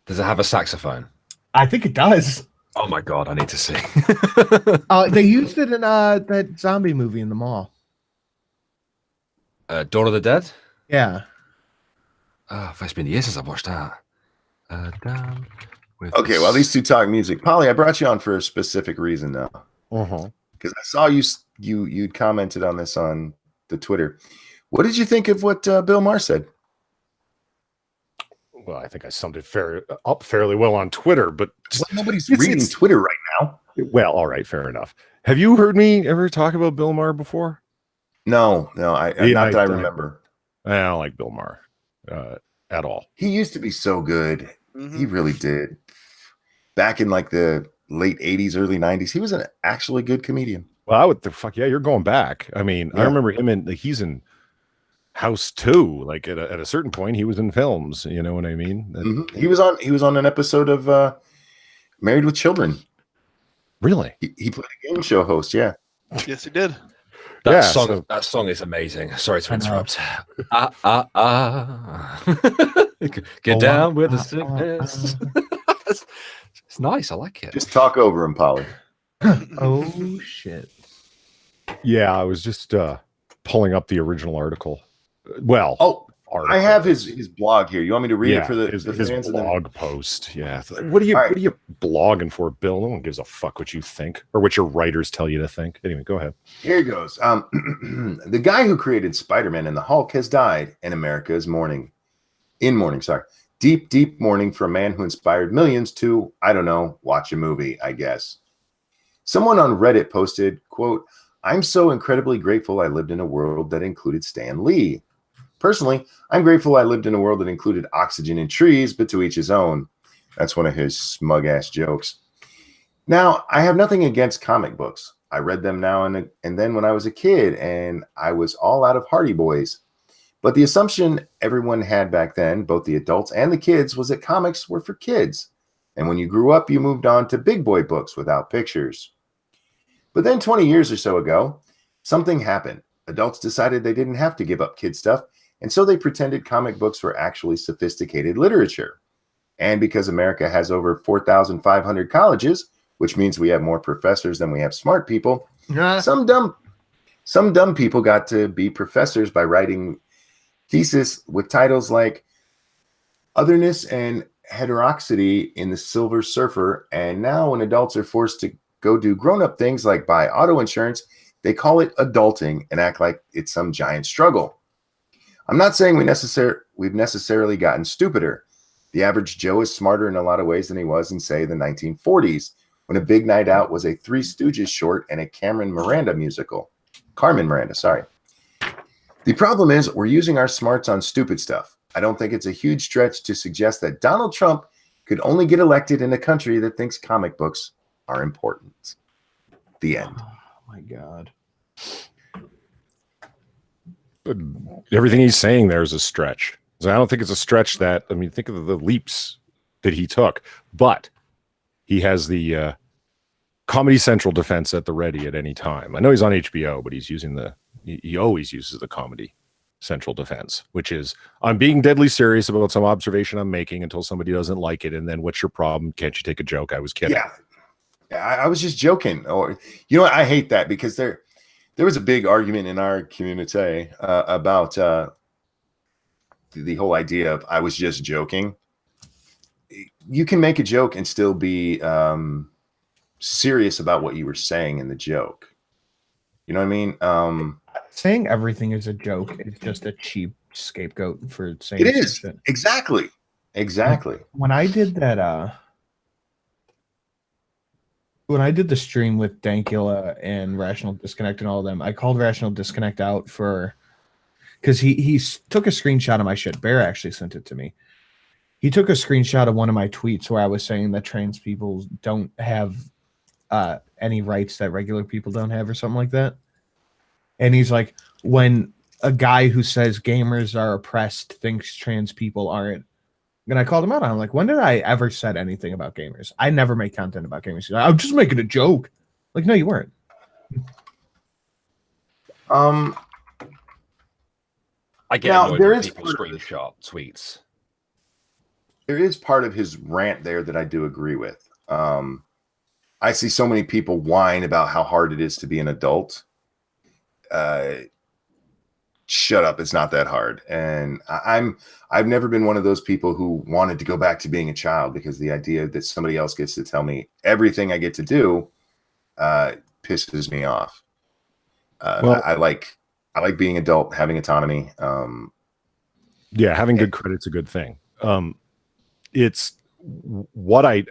Does it have a saxophone? I think it does. Oh my god, I need to see. They used it in that zombie movie in the mall. Dawn of the Dead? Yeah. Oh, it's been years since I've watched that. Down with Okay, well, these two talk music. Polly, I brought you on for a specific reason now. Uh-huh. because I saw you'd commented on this on the Twitter. What did you think of what Bill Maher said? Well, I think I summed it up fairly well on Twitter, but Well, nobody's it's- reading it's- Twitter right now. well, all right, fair enough. Have you heard me ever talk about Bill Maher before? No, Yeah, not that I I- remember. I don't like Bill Maher at all. He used to be so good. Mhm. He really did. Back in like the late 80s, early 90s, he was an actually good comedian. Well, what the fuck? Yeah, you're going back. I mean, I Yeah. remember him he's in House 2. Like at a certain point, he was in films. You know what I mean? Mhm. He was on an episode of Married with Children. Really? He played a game show host. Yeah. Yes, he did. That Yeah, song, so- that song is amazing. Sorry to I know. interrupt. Get down with the sickness. It's nice. I like it. Just talk over him, Polly. Oh shit. Yeah, I was just pulling up the original article. Well, Oh, article. I have his blog here. You want me to read it for his the fans? And then- blog post. Yeah. What are you All right. what are you blogging for, Bill? No one gives a fuck what you think or what your writers tell you to think. Anyway, go ahead. Here he goes. The guy who created Spider-Man and the Hulk has died, and America is mourning. Deep, deep mourning for a man who inspired millions to, I don't know, watch a movie, I guess. Someone on Reddit posted, quote, "I'm so incredibly grateful I lived in a world that included Stan Lee. Personally, I'm grateful I lived in a world that included oxygen and trees, but to each his own." That's one of his smug-ass jokes. Now, I have nothing against comic books. I read them now and then when I was a kid, and I was all out of Hardy Boys. But the assumption everyone had back then, both the adults and the kids, was that comics were for kids. And when you grew up, you moved on to big boy books without pictures. But then 20 years or so ago, something happened. Adults decided they didn't have to give up kid stuff, and so they pretended comic books were actually sophisticated literature. And because America has over 4,500 colleges, which means we have more professors than we have smart people, some dumb people got to be professors by writing thesis with titles like Otherness and Heterodoxy in the Silver Surfer. And now when adults are forced to go do grown-up things like buy auto insurance, they call it adulting and act like it's some giant struggle. I'm not saying we've necessarily gotten stupider. The average Joe is smarter in a lot of ways than he was in, say, the 1940s, when A Big Night Out was a Three Stooges short and a Carmen Miranda musical. Carmen Miranda, sorry. The problem is we're using our smarts on stupid stuff. I don't think it's a huge stretch to suggest that Donald Trump could only get elected in a country that thinks comic books are important. The end. Oh my god. Everything he's saying there is a stretch. So I don't think it's a stretch that, I mean, think of the leaps that he took, but he has the Comedy Central defense at the ready at any time. I know he's on HBO, but he always uses the Comedy Central defense, which is, I'm being deadly serious about some observation I'm making until somebody doesn't like it. And then what's your problem? Can't you take a joke? I was kidding. Yeah, I was just joking. Or, you know what? I hate that because there was a big argument in our community about the whole idea of I was just joking. You can make a joke and still be serious about what you were saying in the joke. You know what I mean? Saying everything is a joke is just a cheap scapegoat for saying It is. shit. Exactly. When I did that, when I did the stream with Dankula and Rational Disconnect and all of them, I called Rational Disconnect out because he took a screenshot of my shit. Bear actually sent it to me. He took a screenshot of one of my tweets where I was saying that trans people don't have any rights that regular people don't have or something like that. And he's like, when a guy who says gamers are oppressed thinks trans people aren't. And I called him out. I'm like, when did I ever said anything about gamers? I never make content about gamers. He's like, I'm just making a joke. Like, no, you weren't. I get Now, annoyed there when is people part of screenshot tweets. There is part of his rant there that I do agree with. I see so many people whine about how hard it is to be an adult. Shut up, it's not that hard. And I've never been one of those people who wanted to go back to being a child, because the idea that somebody else gets to tell me everything I get to do pisses me off. Well- I like being adult, having autonomy. Yeah, having good credit's a good thing. It's what I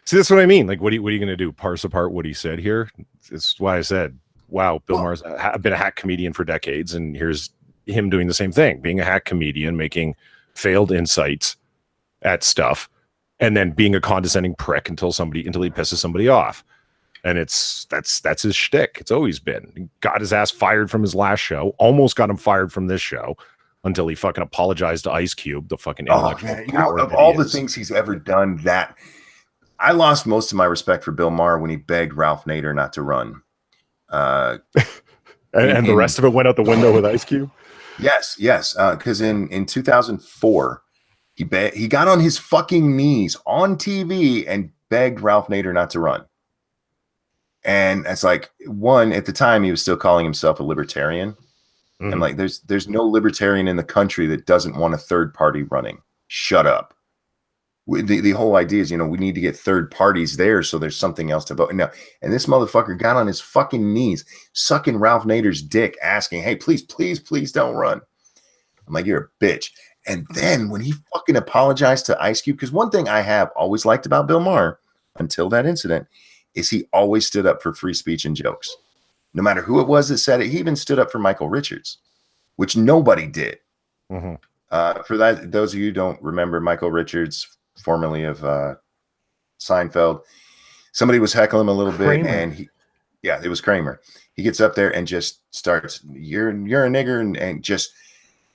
see. That's what I mean. Like, what are you going to do? Parse apart what he said here? It's why I said, "Wow, Bill Maher's been a hack comedian for decades, and here's him doing the same thing, being a hack comedian, making failed insights at stuff, and then being a condescending prick until he pisses somebody off." And that's his shtick. It's always been. He got his ass fired from his last show. Almost got him fired from this show until he fucking apologized to Ice Cube, the fucking intellectual coward of that all he the is. things he's ever done, that I lost most of my respect for Bill Maher when he begged Ralph Nader not to run. And the rest of it went out the window with Ice Cube. Yes. Because in 2004, he got on his fucking knees on TV and begged Ralph Nader not to run. And it's like, one, at the time he was still calling himself a libertarian. Mhm. And like, there's no libertarian in the country that doesn't want a third party running. Shut up. The whole idea is, we need to get third parties there so there's something else to vote. And this motherfucker got on his fucking knees, sucking Ralph Nader's dick, asking, "Hey, please don't run." I'm like, "You're a bitch." And then when he fucking apologized to Ice Cube, because one thing I have always liked about Bill Maher until that incident is he always stood up for free speech and jokes. No matter who it was that said it, he even stood up for Michael Richards, which nobody did. Mm-hmm. For those of you who don't remember Michael Richards, formerly of Seinfeld, somebody was heckling him a little bit, and it was Kramer. He gets up there and just starts, "You're a nigger," and just,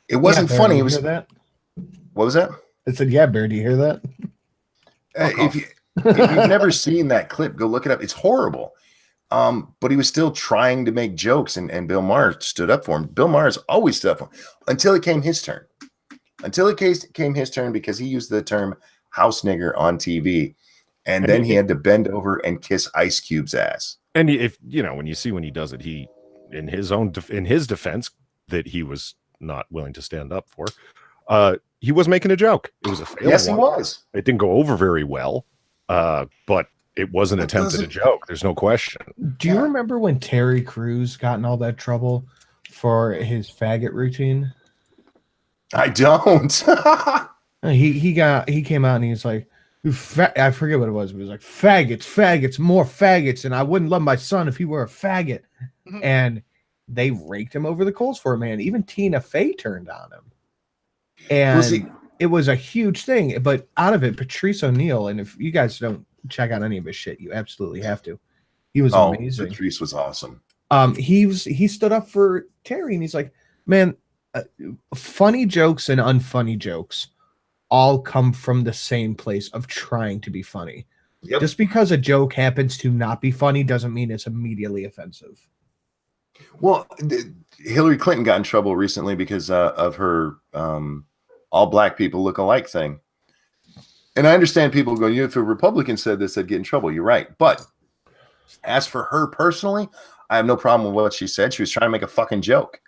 it wasn't funny. It was that. What was that? I said, "Yeah, Bear, do you hear that?" If you've never seen that clip, go look it up. It's horrible. But he was still trying to make jokes, and Bill Maher stood up for him. Bill Maher has always stood up for him until it came his turn. Came his turn because he used the term house nigger on TV, and then he had to bend over and kiss Ice Cube's ass. And if when he does it, he in his defense that he was not willing to stand up for, he was making a joke. It was a failed Yes, one. he was. It didn't go over very well, but it was an attempt at a joke. There's no question. Do you remember when Terry Crews got in all that trouble for his faggot routine? I don't. He came out and he was like, I forget what it was, but he was like, faggots, more faggots, and I wouldn't love my son if he were a faggot. Mhm. And they raked him over the coals for it, man. Even Tina Fey turned on him. And it was a huge thing. But out of it, Patrice O'Neal, and if you guys don't check out any of his shit, you absolutely have to. He was amazing. Patrice was awesome. He stood up for Terry, and he's like, "Man, funny jokes and unfunny jokes all come from the same place of trying to be funny. Yep. Just because a joke happens to not be funny doesn't mean it's immediately offensive." Well, Hillary Clinton got in trouble recently because of her all black people look alike thing. And I understand people going, if a Republican said this, they'd get in trouble. You're right. But as for her personally, I have no problem with what she said. She was trying to make a fucking joke.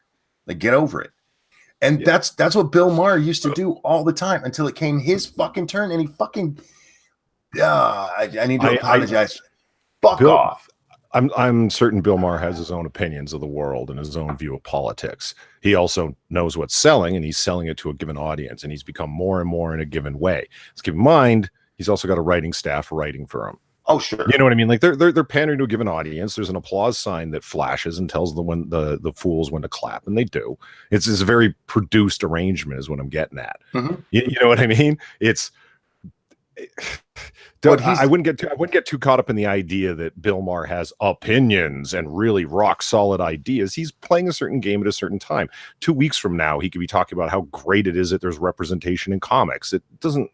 Like, get over it. And that's what Bill Maher used to do all the time until it came his fucking turn, and he fucking I need to apologize. Fuck off. I'm certain Bill Maher has his own opinions of the world and his own view of politics. He also knows what's selling, and he's selling it to a given audience, and he's become more and more in a given way. Let's keep in mind, he's also got a writing staff writing for him. Oh, sure. You know what I mean? Like they're pandering to a given audience. There's an applause sign that flashes and tells the fools when to clap, and they do. It's a very produced arrangement, is what I'm getting at. Mm-hmm. You know what I mean? I wouldn't get too caught up in the idea that Bill Maher has opinions and really rock solid ideas. He's playing a certain game at a certain time. 2 weeks from now, he could be talking about how great it is that there's representation in comics. It doesn't.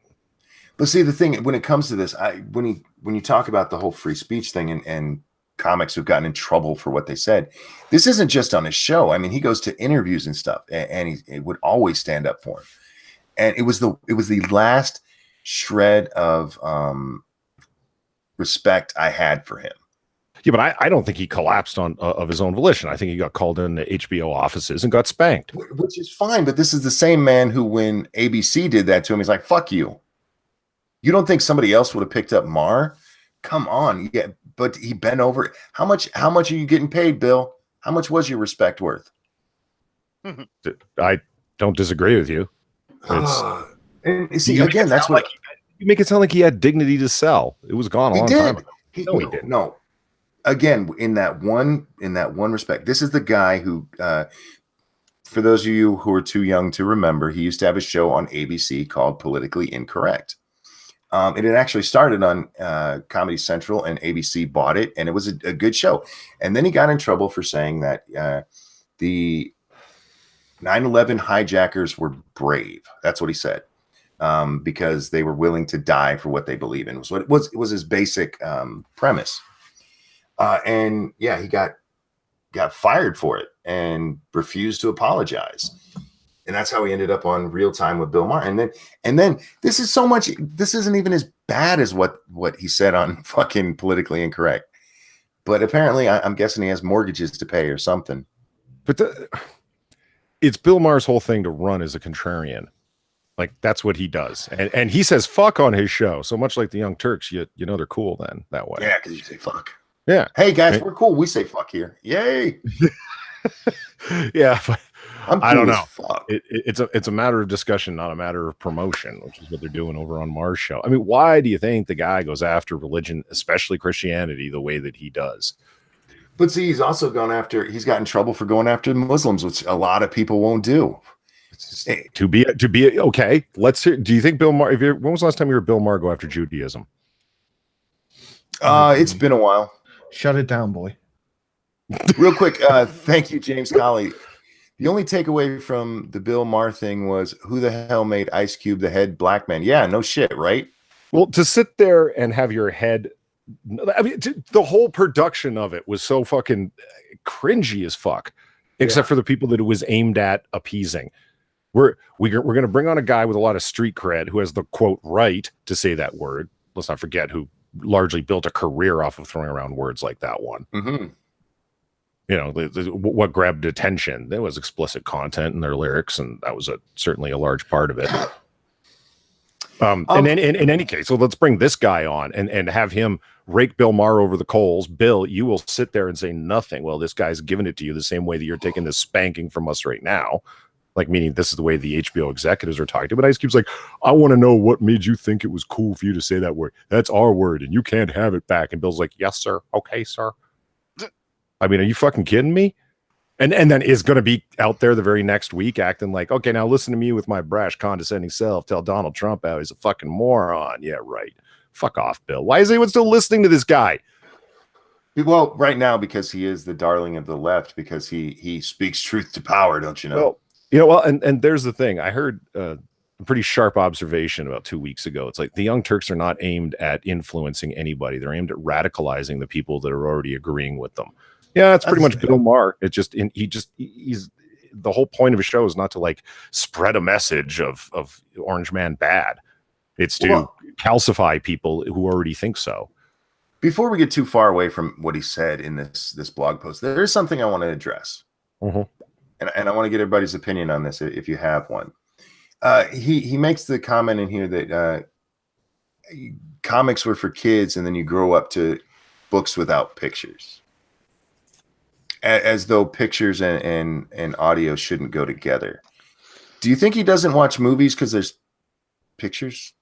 But see, the thing when it comes to this, when you talk about the whole free speech thing and comics who've gotten in trouble for what they said, this isn't just on his show. I mean, he goes to interviews and stuff, and he would always stand up for him. And it was the last shred of respect I had for him. Yeah, but I don't think he collapsed of his own volition. I think he got called in the HBO offices and got spanked. Which is fine, but this is the same man who, when ABC did that to him, he's like, "Fuck you." You don't think somebody else would have picked up Maher? Come on. Yeah, but he bent over. How much are you getting paid, Bill? How much was your respect worth? I don't disagree with you. And see, again, that's what you make it sound like he had dignity to sell. It was gone a long time ago. He didn't. No. Again, in that one respect, this is the guy who, for those of you who are too young to remember, he used to have a show on ABC called Politically Incorrect. It had actually started on Comedy Central, and ABC bought it, and it was a good show. And then he got in trouble for saying that the 9/11 hijackers were brave. That's what he said, because they were willing to die for what they believe in. It was his basic premise. And yeah, he got fired for it and refused to apologize. And that's how he ended up on Real Time with Bill Maher. And then this is so much. This isn't even as bad as what he said on fucking Politically Incorrect. But apparently, I'm guessing he has mortgages to pay or something. But it's Bill Maher's whole thing to run as a contrarian. Like, that's what he does. And he says fuck on his show. So much like the Young Turks, you know they're cool then that way. Yeah, because you say fuck. Yeah. Hey guys, we're cool. We say fuck here. Yay. Yeah, but I'm cool. I don't know. Fuck. It's a matter of discussion, not a matter of promotion, which is what they're doing over on Maher's show. I mean, why do you think the guy goes after religion, especially Christianity, the way that he does? But see, he's got in trouble for going after Muslims, which a lot of people won't do. To be okay. Let's hear. Do you think Bill Maher? When was the last time you heard Bill Maher go after Judaism? It's been a while. Shut it down, boy. Real quick, thank you, James Colley. The only takeaway from the Bill Maher thing was, who the hell made Ice Cube the head black man? Yeah, no shit, right? Well, to sit there and have your head, I mean, the whole production of it was so fucking cringy as fuck, except for the people that it was aimed at appeasing. We're going to bring on a guy with a lot of street cred who has the quote right to say that word. Let's not forget who largely built a career off of throwing around words like that one. Mm-hmm. You know, what grabbed attention, there was explicit content in their lyrics, and that was certainly a large part of it. And in any case, so let's bring this guy on and have him rake Bill Maher over the coals. Bill, you will sit there and say nothing. Well, this guy's giving it to you the same way that you're taking this spanking from us right now. Like, meaning this is the way the HBO executives are talking to. But Ice Cube's like, I want to know what made you think it was cool for you to say that word. That's our word, and you can't have it back. And Bill's like, yes, sir. Okay, sir. I mean, are you fucking kidding me? And then is going to be out there the very next week acting like, okay, now listen to me with my brash, condescending self. Tell Donald Trump how he's a fucking moron. Yeah, right. Fuck off, Bill. Why is anyone still listening to this guy? Well, right now, because he is the darling of the left, because he speaks truth to power, don't you know? Well, and there's the thing. I heard a pretty sharp observation about 2 weeks ago. It's like the Young Turks are not aimed at influencing anybody. They're aimed at radicalizing the people that are already agreeing with them. Yeah, that's pretty much Bill Maher. It's just he's the whole point of a show is not to like spread a message of Orange Man bad. It's to calcify people who already think so. Before we get too far away from what he said in this blog post, there is something I want to address. Mm-hmm. And I want to get everybody's opinion on this if you have one. He makes the comment in here that comics were for kids, and then you grow up to books without pictures, as though pictures and audio shouldn't go together. Do you think he doesn't watch movies because there's pictures?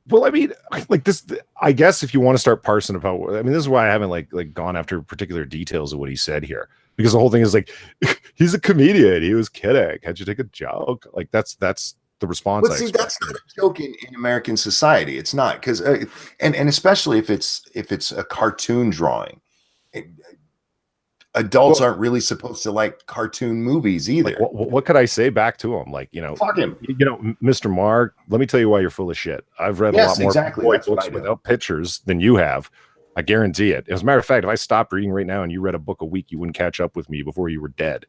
Well, I mean, like this, I guess if you want to start parsing about, I mean, this is why I haven't like gone after particular details of what he said here, because the whole thing is like, he's a comedian. He was kidding. Had you take a joke? Like that's the response. But see, that's not a joke in American society. It's not, because and especially if it's a cartoon drawing. Adults aren't really supposed to like cartoon movies either. Like, what could I say back to him? Like, fuck him. Mr. Maher, let me tell you why you're full of shit. I've read a lot more books without pictures than you have. I guarantee it. As a matter of fact, if I stopped reading right now and you read a book a week, you wouldn't catch up with me before you were dead.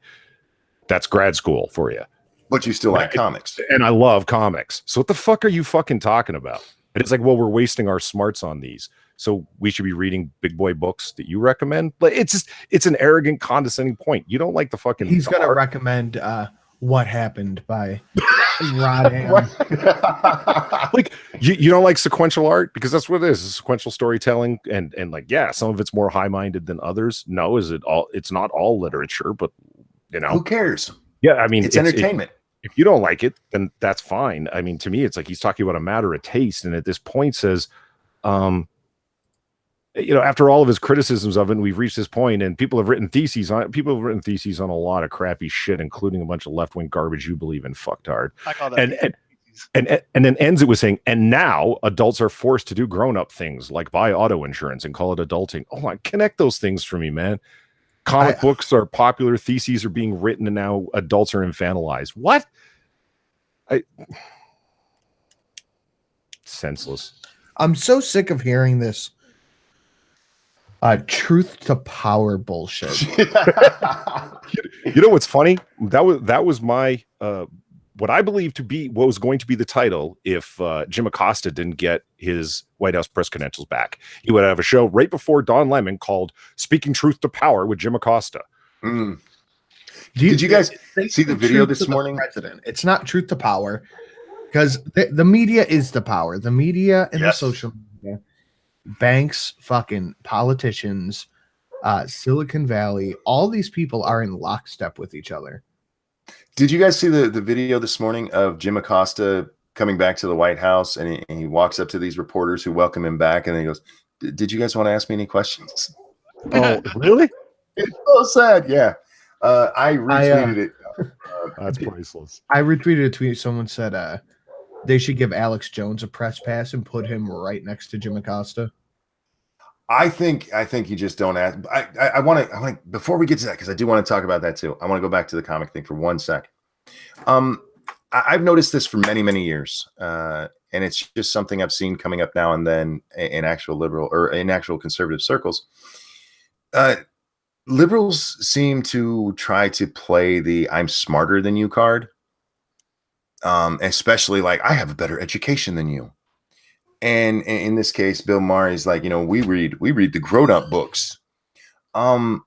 That's grad school for you. But you still like comics. And I love comics. So what the fuck are you fucking talking about? And it's like, well, we're wasting our smarts on these. So we should be reading big boy books that you recommend. But it's an arrogant, condescending point. You don't like the fucking. He's gonna recommend What Happened by Rotterdam. Like you don't like sequential art because that's what it is. It's sequential storytelling and like yeah, some of it's more high-minded than others. No, is it all? It's not all literature, but you know, Who cares? yeah. I mean, It's entertainment. if you don't like it, then that's fine. I mean, to me, it's like he's talking about a matter of taste, and at this point says, you know, after all of his criticisms of it, and we've reached this point, and people have written theses on a lot of crappy shit, including a bunch of left-wing garbage you believe in, fucktard. I call that. And then ends it with saying, and now adults are forced to do grown-up things like buy auto insurance and call it adulting. Oh my, connect those things for me, man. Comic books are popular, theses are being written, and now adults are infantilized. What? Senseless. I'm so sick of hearing this truth to power bullshit. You know what's funny? That was my what I believe to be what was going to be the title if Jim Acosta didn't get his White House press credentials back. He would have a show right before Don Lemon called "Speaking Truth to Power" with Jim Acosta. Mm. Did you guys see the video this morning? President. It's not truth to power because the media is the power. The media and the social media, banks, fucking politicians, Silicon Valley, all these people are in lockstep with each other. Did you guys see the video this morning of Jim Acosta coming back to the White House, and he walks up to these reporters who welcome him back, and he goes, "Did you guys want to ask me any questions?" Oh, really? It's so sad. Yeah, I retweeted it. That's priceless. I retweeted a tweet. Someone said they should give Alex Jones a press pass and put him right next to Jim Acosta. I think you just don't ask. I want to before we get to that, because I do want to talk about that too. I want to go back to the comic thing for 1 sec. I've noticed this for many years, and it's just something I've seen coming up now and then in actual liberal or in actual conservative circles. Liberals seem to try to play the "I'm smarter than you" card, especially like I have a better education than you. And in this case, Bill Maher is like, you know, we read the grown-up books. For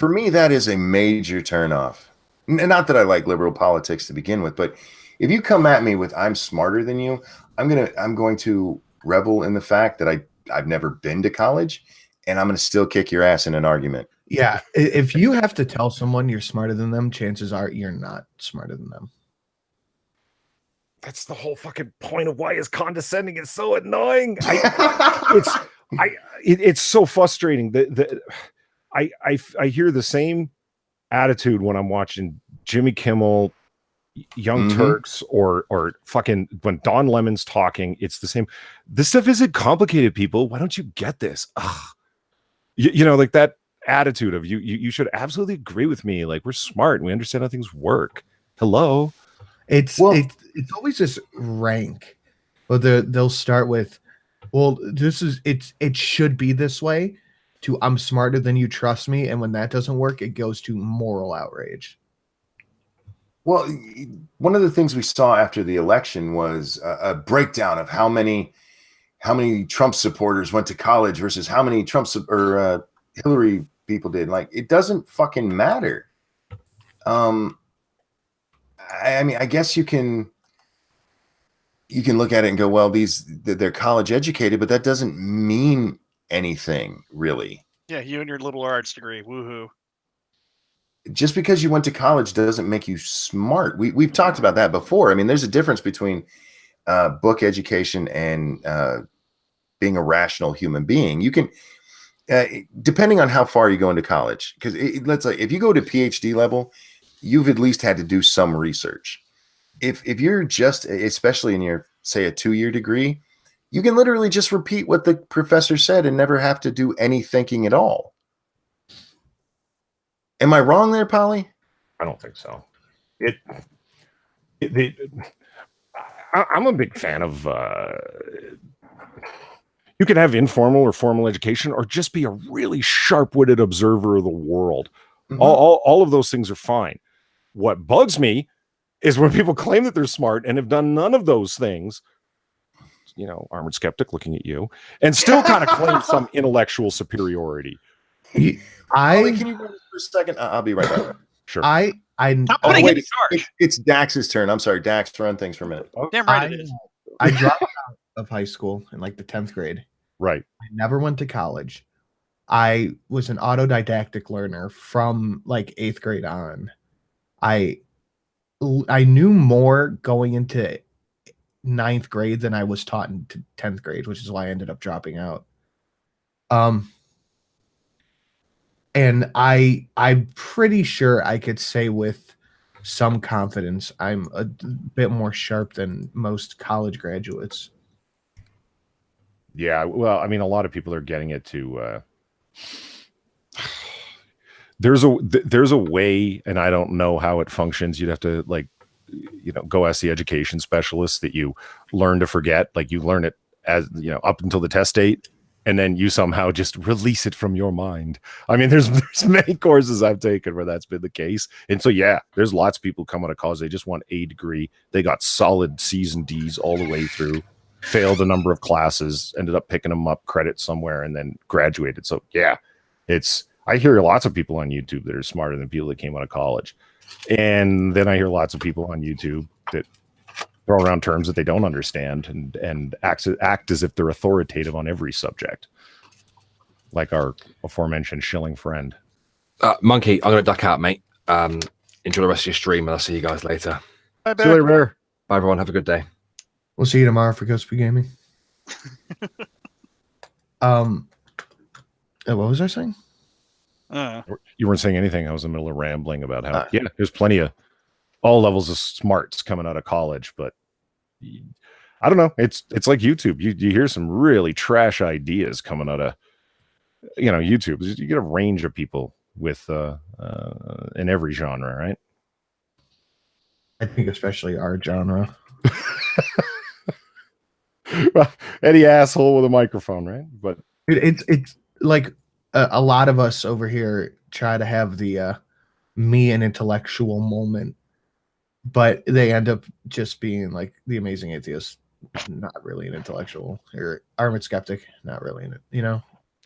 me, that is a major turnoff. Not that I like liberal politics to begin with, but if you come at me with "I'm smarter than you," I'm going to revel in the fact that I've never been to college, and I'm going to still kick your ass in an argument. Yeah, if you have to tell someone you're smarter than them, chances are you're not smarter than them. That's the whole fucking point of why his condescending is so annoying. It's so frustrating. I hear the same attitude when I'm watching Jimmy Kimmel, Young Turks, or fucking when Don Lemon's talking. It's the same. This stuff isn't complicated, people. Why don't you get this? You know, like that attitude of you should absolutely agree with me. Like, we're smart and we understand how things work. Hello. It's always this rank, but they'll start with, well, it should be this way, to "I'm smarter than you, trust me," and when that doesn't work, it goes to moral outrage. Well, one of the things we saw after the election was a breakdown of how many Trump supporters went to college versus how many Hillary people did. Like, it doesn't fucking matter. I mean, I guess you can look at it and go, well, they're college educated, but that doesn't mean anything really. Yeah, you and your liberal arts degree, woohoo! Just because you went to college doesn't make you smart. We've talked about that before. I mean, there's a difference between book education and being a rational human being. You can, depending on how far you go into college, because let's say if you go to PhD level, you've at least had to do some research. If you're just, especially in your, say, a 2-year degree, you can literally just repeat what the professor said and never have to do any thinking at all. Am I wrong there, Polly? I don't think so. I'm a big fan of you can have informal or formal education or just be a really sharp-witted observer of the world. All of those things are fine. What bugs me is when people claim that they're smart and have done none of those things, you know, armored skeptic looking at you, and still kind of claim some intellectual superiority. Polly, can you go for a second? I'll be right back. Sure. I Stop Oh, putting wait, in charge. it's Dax's turn. I'm sorry, Dax, run things for a minute. Damn right it is. I dropped out of high school in like the 10th grade. Right. I never went to college. I was an autodidactic learner from like 8th grade on. I knew more going into 9th grade than I was taught in 10th grade, which is why I ended up dropping out. And I'm pretty sure I could say with some confidence I'm a bit more sharp than most college graduates. Yeah. Well, I mean, a lot of people are getting it to. There's a way, and I don't know how it functions. You'd have to go ask the education specialist that you learn to forget. Like you learn it as up until the test date, and then you somehow just release it from your mind. I mean, there's many courses I've taken where that's been the case. And so, yeah, there's lots of people come out of college. They just want a degree. They got solid C's and D's all the way through, failed a number of classes, ended up picking them up credit somewhere, and then graduated. So, yeah, I hear lots of people on YouTube that are smarter than people that came out of college. And then I hear lots of people on YouTube that throw around terms that they don't understand and act as if they're authoritative on every subject, like our aforementioned shilling friend. Monkey, I'm going to duck out, mate. Enjoy the rest of your stream, and I'll see you guys later. Bye, See you later, Maher. Bye, everyone. Have a good day. We'll see you tomorrow for Ghost Gaming. What was I saying? You weren't saying anything. I was in the middle of rambling about how there's plenty of all levels of smarts coming out of college, but I don't know. It's like YouTube. You hear some really trash ideas coming out of YouTube. You get a range of people with in every genre, right? I think especially our genre. Well, any asshole with a microphone, right? But it's like a lot of us over here try to have the me an intellectual moment, but they end up just being like the amazing atheist, not really an intellectual, or armored skeptic, not really,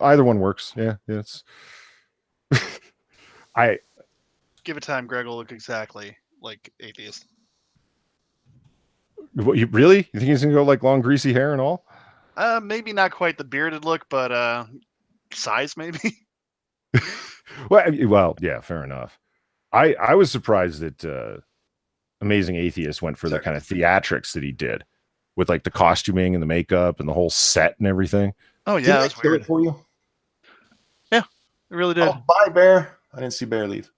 either one works. Yeah, it's. I Give it time, Greg will look exactly like atheist. What, you think he's gonna go like long greasy hair and all? Maybe not quite the bearded look, but size maybe. Well, yeah, fair enough. I was surprised that Amazing Atheist went for the kind of theatrics that he did with like the costuming and the makeup and the whole set and everything. Oh yeah, that's kill weird. it for you. Yeah, it really did. Oh, bye, Bear. I didn't see Bear leave.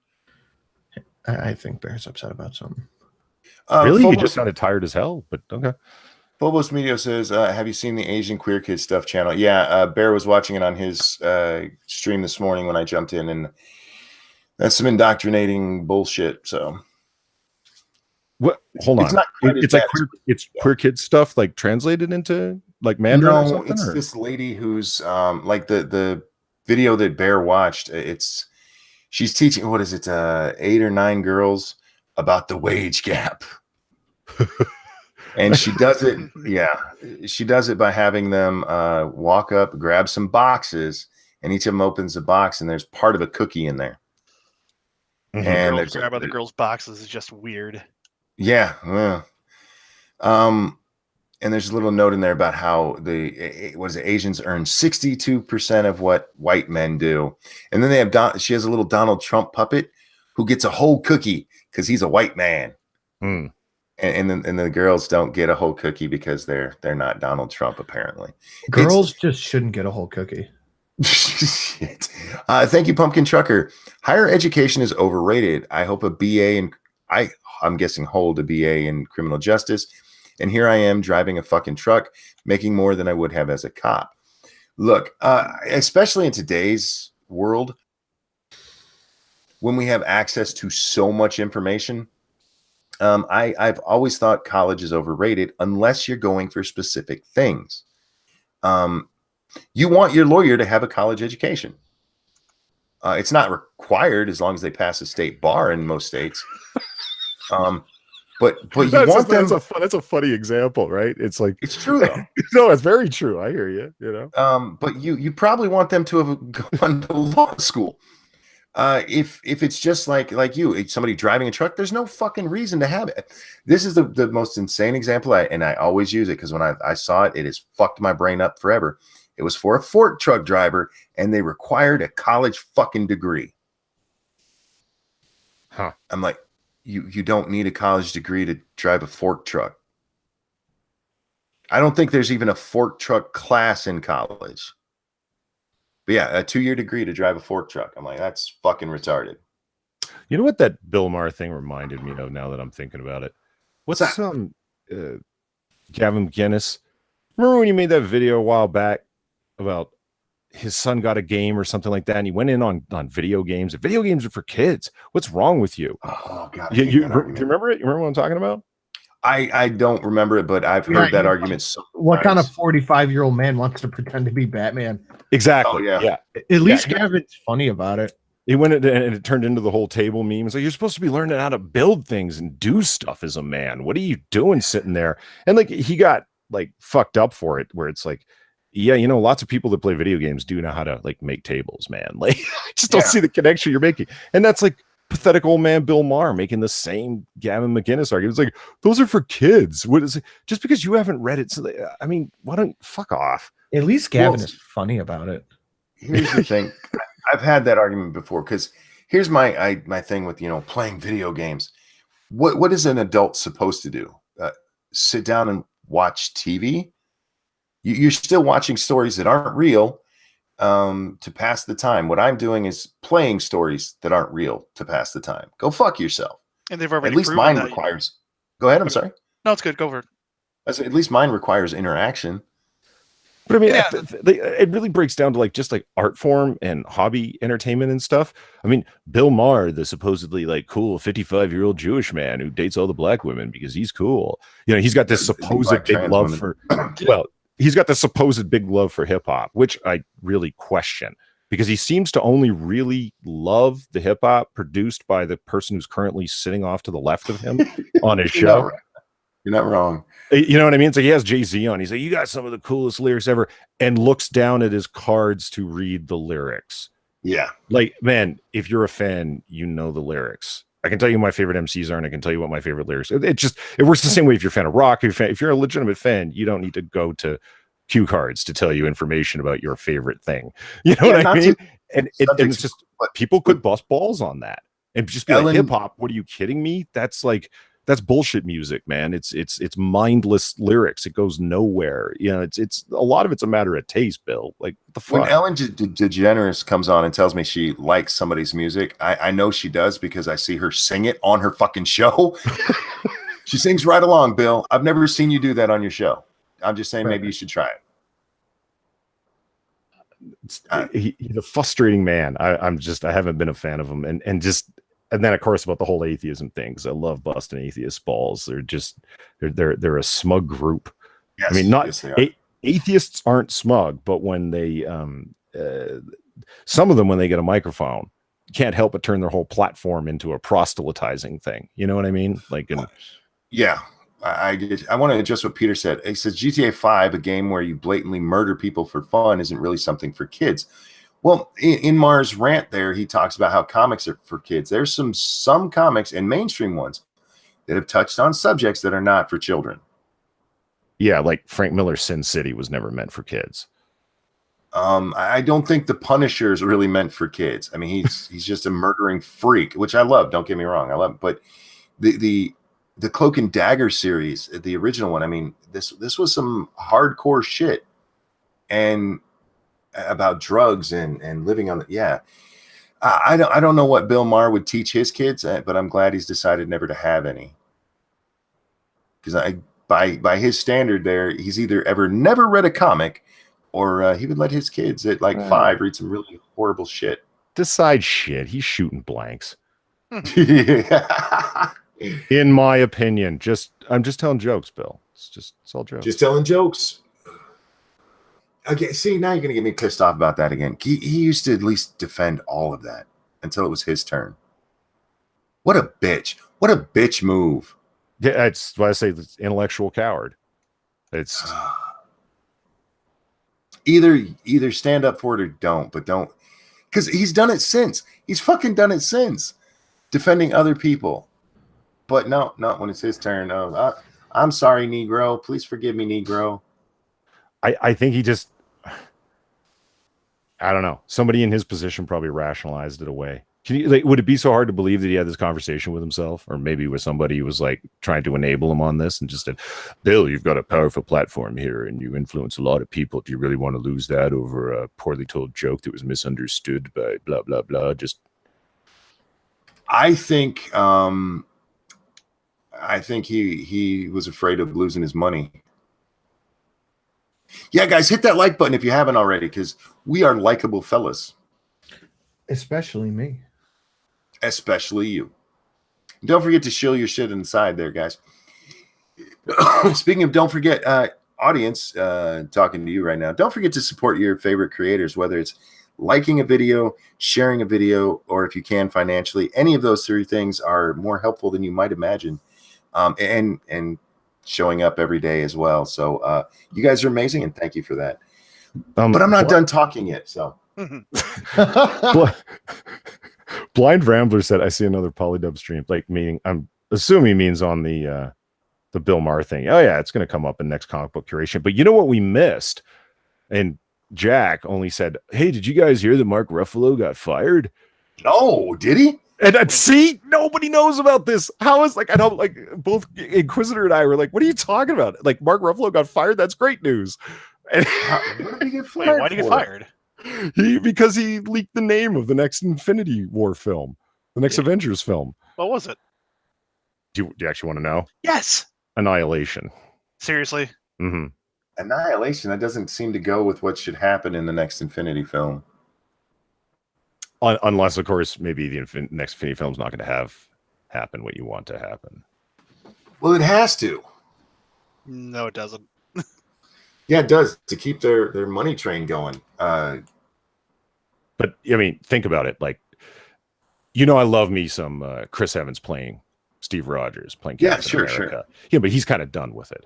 I think Bear's upset about something. Really? Phobos, He just sounded tired as hell, but okay. Phobos Medio says, have you seen the Asian Queer Kid Stuff channel? Yeah, Bear was watching it on his stream this morning when I jumped in, and that's some indoctrinating bullshit. So, what? Hold on. It's not quite as It's like bad. queer kid stuff, like translated into like Mandarin or No, something? it's or? this lady who's like the video that Bear watched. She's teaching, what is it, 8 or 9 girls about the wage gap. And she does it, she does it by having them walk up, grab some boxes, and each of them opens a box, and there's part of a cookie in there. Mhm. And Girls grab other girls' boxes is just weird. yeah, and there's a little note in there about how Asians earn 62% of what white men do, and then they have she has a little Donald Trump puppet who gets a whole cookie because he's a white man. Mm. And the girls don't get a whole cookie because they're not Donald Trump, apparently. Girls just shouldn't get a whole cookie. Shit. Thank you, Pumpkin Trucker. Higher education is overrated. I hope a BA in I'm guessing hold a BA in criminal justice, and here I am driving a fucking truck, making more than I would have as a cop. Look, especially in today's world, when we have access to so much information. I've always thought college is overrated unless you're going for specific things. You want your lawyer to have a college education. It's not required as long as they pass a state bar in most states. But you want them. That's a funny example, right? It's like It's true though. No, it's very true. I hear you. But you probably want them to have gone to law school. If it's just like you, it's somebody driving a truck, there's no fucking reason to have it. This is the most insane example, and I always use it because when I saw it, it has fucked my brain up forever. It was for a fork truck driver, and they required a college fucking degree. Huh. I'm like, you don't need a college degree to drive a fork truck. I don't think there's even a fork truck class in college. But yeah, a 2-year degree to drive a fork truck. I'm like, that's fucking retarded. You know what that Bill Maher thing reminded me of now that I'm thinking about it? What's that? Gavin McInnes? Remember when you made that video a while back about his son got a game or something like that, and he went in on video games. Video games are for kids. What's wrong with you? Oh God, Do you remember it? You remember what I'm talking about? I don't remember it, but I've heard that argument. What kind of 45-year-old man wants to pretend to be Batman? Exactly. Oh, yeah. At least Gavin's funny about it. He went in and it turned into the whole table meme. It's like, you're supposed to be learning how to build things and do stuff as a man. What are you doing sitting there? And like, he got like fucked up for it, where it's like, yeah, you know, lots of people that play video games do know how to like make tables, man. Like, I just don't see the connection you're making. And that's like pathetic old man Bill Maher making the same Gavin McInnes argument. It's like, those are for kids. What is it? Just because you haven't read it. So I mean, why don't fuck off? At least Gavin is funny about it. Here's the thing. I've had that argument before, because here's my thing with, you know, playing video games. What is an adult supposed to do? Sit down and watch TV? You're still watching stories that aren't real to pass the time. What I'm doing is playing stories that aren't real to pass the time. Go fuck yourself. And they've already at least mine requires. Go ahead. I'm sorry. No, it's good. Go for it. I said, at least mine requires interaction. But I mean, it really breaks down to like just like art form and hobby entertainment and stuff. I mean, Bill Maher, the supposedly like cool 55-year-old Jewish man who dates all the black women because he's cool. You know, he's got this supposed big love for, well, he's got this supposed big love for hip hop, which I really question, because he seems to only really love the hip hop produced by the person who's currently sitting off to the left of him on his show. You're not wrong. You know what I mean? It's like he has Jay-Z on. He's like, you got some of the coolest lyrics ever, and looks down at his cards to read the lyrics. Yeah. Like, man, if you're a fan, you know the lyrics. I can tell you my favorite MCs are, and I can tell you what my favorite lyrics are. It works the same way if you're a fan of rock. If you're a legitimate fan, you don't need to go to cue cards to tell you information about your favorite thing. You know what I mean? And it's just, people could bust balls on that and just be like, hip hop, what are you kidding me? That's bullshit music, man. It's mindless lyrics. It goes nowhere. You know, it's a lot of it's a matter of taste, Bill. Like, what the fuck? When Ellen DeGeneres comes on and tells me she likes somebody's music, I know she does because I see her sing it on her fucking show. She sings right along, Bill. I've never seen you do that on your show. I'm just saying maybe you should try it. He's a frustrating man. I haven't been a fan of him, and then of course about the whole atheism things. I love busting atheist balls. They're a smug group. Yes, I mean, atheists aren't smug, but when they some of them, when they get a microphone, can't help but turn their whole platform into a proselytizing thing. You know what I mean? Like, yeah. I want to address what Peter said. He says GTA 5, a game where you blatantly murder people for fun, isn't really something for kids. Well, in Maher's rant there, he talks about how comics are for kids. There's some comics, and mainstream ones, that have touched on subjects that are not for children. Yeah, like Frank Miller's Sin City was never meant for kids. I don't think The Punisher is really meant for kids. I mean, he's just a murdering freak, which I love. Don't get me wrong, I love it. But the Cloak and Dagger series, the original one, I mean, this was some hardcore shit, and about drugs and living on I don't know what Bill Maher would teach his kids, but I'm glad he's decided never to have any, because by his standard there, he's either never read a comic, or he would let his kids at like 5 read some really horrible shit. Decide shit. He's shooting blanks. Yeah. In my opinion, I'm just telling jokes, Bill. It's all jokes. Just telling jokes. Okay, see, now you're gonna get me pissed off about that again. He used to at least defend all of that until it was his turn. What a bitch! What a bitch move! Yeah, that's why I say it's intellectual coward. It's either stand up for it or don't. But don't. because he's done it since. He's fucking done it since, defending other people. But no, not when it's his turn. Oh, I'm sorry, Negro. Please forgive me, Negro. I think he just, I don't know. Somebody in his position probably rationalized it away. Can you, like, would it be so hard to believe that he had this conversation with himself, or maybe with somebody who was like trying to enable him on this and just said, Bill, you've got a powerful platform here and you influence a lot of people. Do you really want to lose that over a poorly told joke that was misunderstood by blah, blah, blah? Just, I think he was afraid of losing his money. Yeah, guys, hit that like button if you haven't already, because we are likable fellas. Especially me. Especially you. Don't forget to shill your shit inside there, guys. Speaking of don't forget, audience, talking to you right now, don't forget to support your favorite creators, whether it's liking a video, sharing a video, or if you can financially. Any of those three things are more helpful than you might imagine. And showing up every day as well. So you guys are amazing, and thank you for that. But I'm not done talking yet. So Blind Rambler said, I see another Polydub stream. Like, meaning, I'm assuming he means on the Bill Maher thing. Oh yeah, it's going to come up in next comic book curation. But you know what we missed? And Jack only said, hey, did you guys hear that Mark Ruffalo got fired? No, did he? And see, nobody knows about this. How is, like, I know, like, both Inquisitor and I were like, what are you talking about? Like, Mark Ruffalo got fired. That's great news. And What did he get Wait, fired why did he get for? fired? because he leaked the name of the next Infinity War film, the next Avengers film. What was it? Do you actually want to know? Yes. Annihilation. Seriously? Mm-hmm. Annihilation. That doesn't seem to go with what should happen in the next Infinity film. Unless, of course, maybe the next Infinity film's not going to happen what you want to happen. Well, it has to. No, it doesn't. Yeah, it does, to keep their money train going. But I mean, think about it. Like, you know, I love me some Chris Evans playing Steve Rogers, playing Captain America. Sure. Yeah, but he's kind of done with it.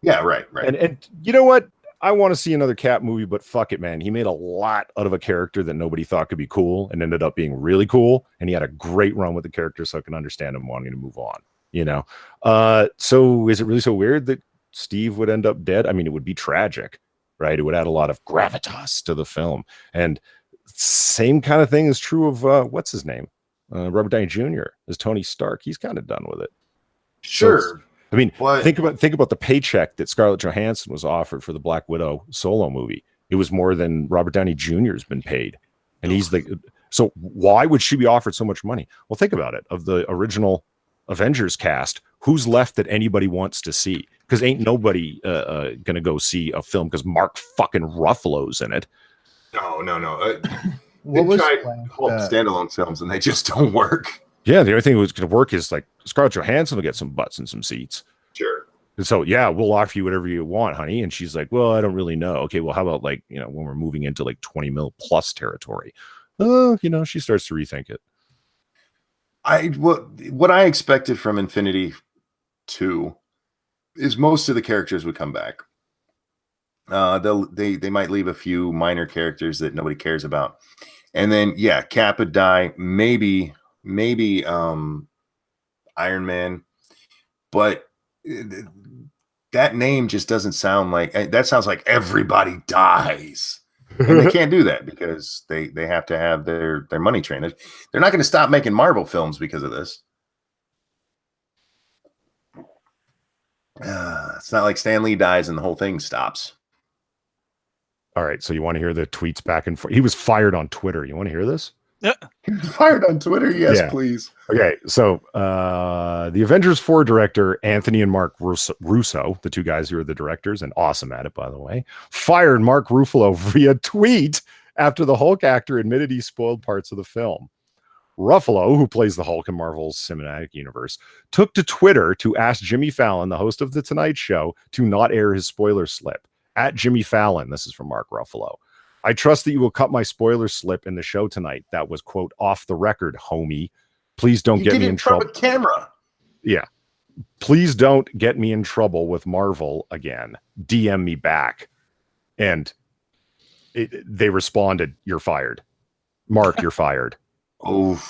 Yeah, right. And you know what? I want to see another Cap movie, but fuck it, man. He made a lot out of a character that nobody thought could be cool and ended up being really cool. And he had a great run with the character, so I can understand him wanting to move on, you know? So is it really so weird that Steve would end up dead? I mean, it would be tragic, right? It would add a lot of gravitas to the film. And same kind of thing is true of, what's his name? Robert Downey Jr. as Tony Stark. He's kind of done with it. Sure. So I mean, think about the paycheck that Scarlett Johansson was offered for the Black Widow solo movie. It was more than Robert Downey Jr. has been paid. And he's like, so why would she be offered so much money? Well, think about it. Of the original Avengers cast, who's left that anybody wants to see? Because ain't nobody going to go see a film because Mark fucking Ruffalo's in it. No. What was standalone films, and they just don't work. Yeah, the only thing that's going to work is like Scarlett Johansson will get some butts and some seats. Sure. And so, yeah, we'll offer you whatever you want, honey. And she's like, well, I don't really know. Okay, well, how about, like, you know, when we're moving into like 20 mil plus territory? You know, she starts to rethink it. What I expected from Infinity 2 is most of the characters would come back. They might leave a few minor characters that nobody cares about. And then, yeah, Cap would die. Maybe Iron Man, but that name just doesn't sound like, that sounds like everybody dies, and they can't do that because they have to have their money train. They're not going to stop making Marvel films because of this. It's not like Stan Lee dies and the whole thing stops. All right, so you want to hear the tweets back and forth? He was fired on Twitter. You want to hear this? Yeah. He was fired on Twitter. Yes, yeah. Please. Okay, so the Avengers 4 director, Anthony and Mark Russo, the two guys who are the directors and awesome at it, by the way, fired Mark Ruffalo via tweet after the Hulk actor admitted he spoiled parts of the film. Ruffalo, who plays the Hulk in Marvel's cinematic universe, took to Twitter to ask Jimmy Fallon, the host of The Tonight Show, to not air his spoiler slip. At Jimmy Fallon, this is from Mark Ruffalo. I trust that you will cut my spoiler slip in the show tonight. That was, quote, off the record, homie. Please don't get me in trouble. Camera. Yeah. Please don't get me in trouble with Marvel again. DM me back. And they responded, you're fired. Mark, you're fired. Oh,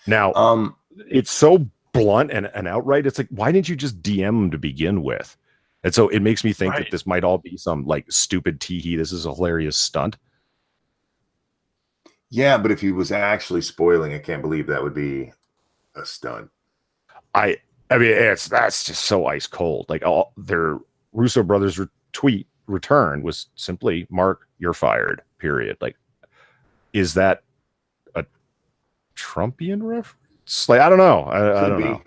Now, it's so blunt and outright. It's like, why didn't you just DM him to begin with? And so it makes me think that this might all be some like stupid tee-hee. This is a hilarious stunt. yeah, but if he was actually spoiling, I can't believe that would be a stunt. I mean, that's just so ice cold. Like all their Russo brothers tweet return was simply, "Mark, you're fired." Period. Like, is that a Trumpian reference? Like, I don't know. I don't know.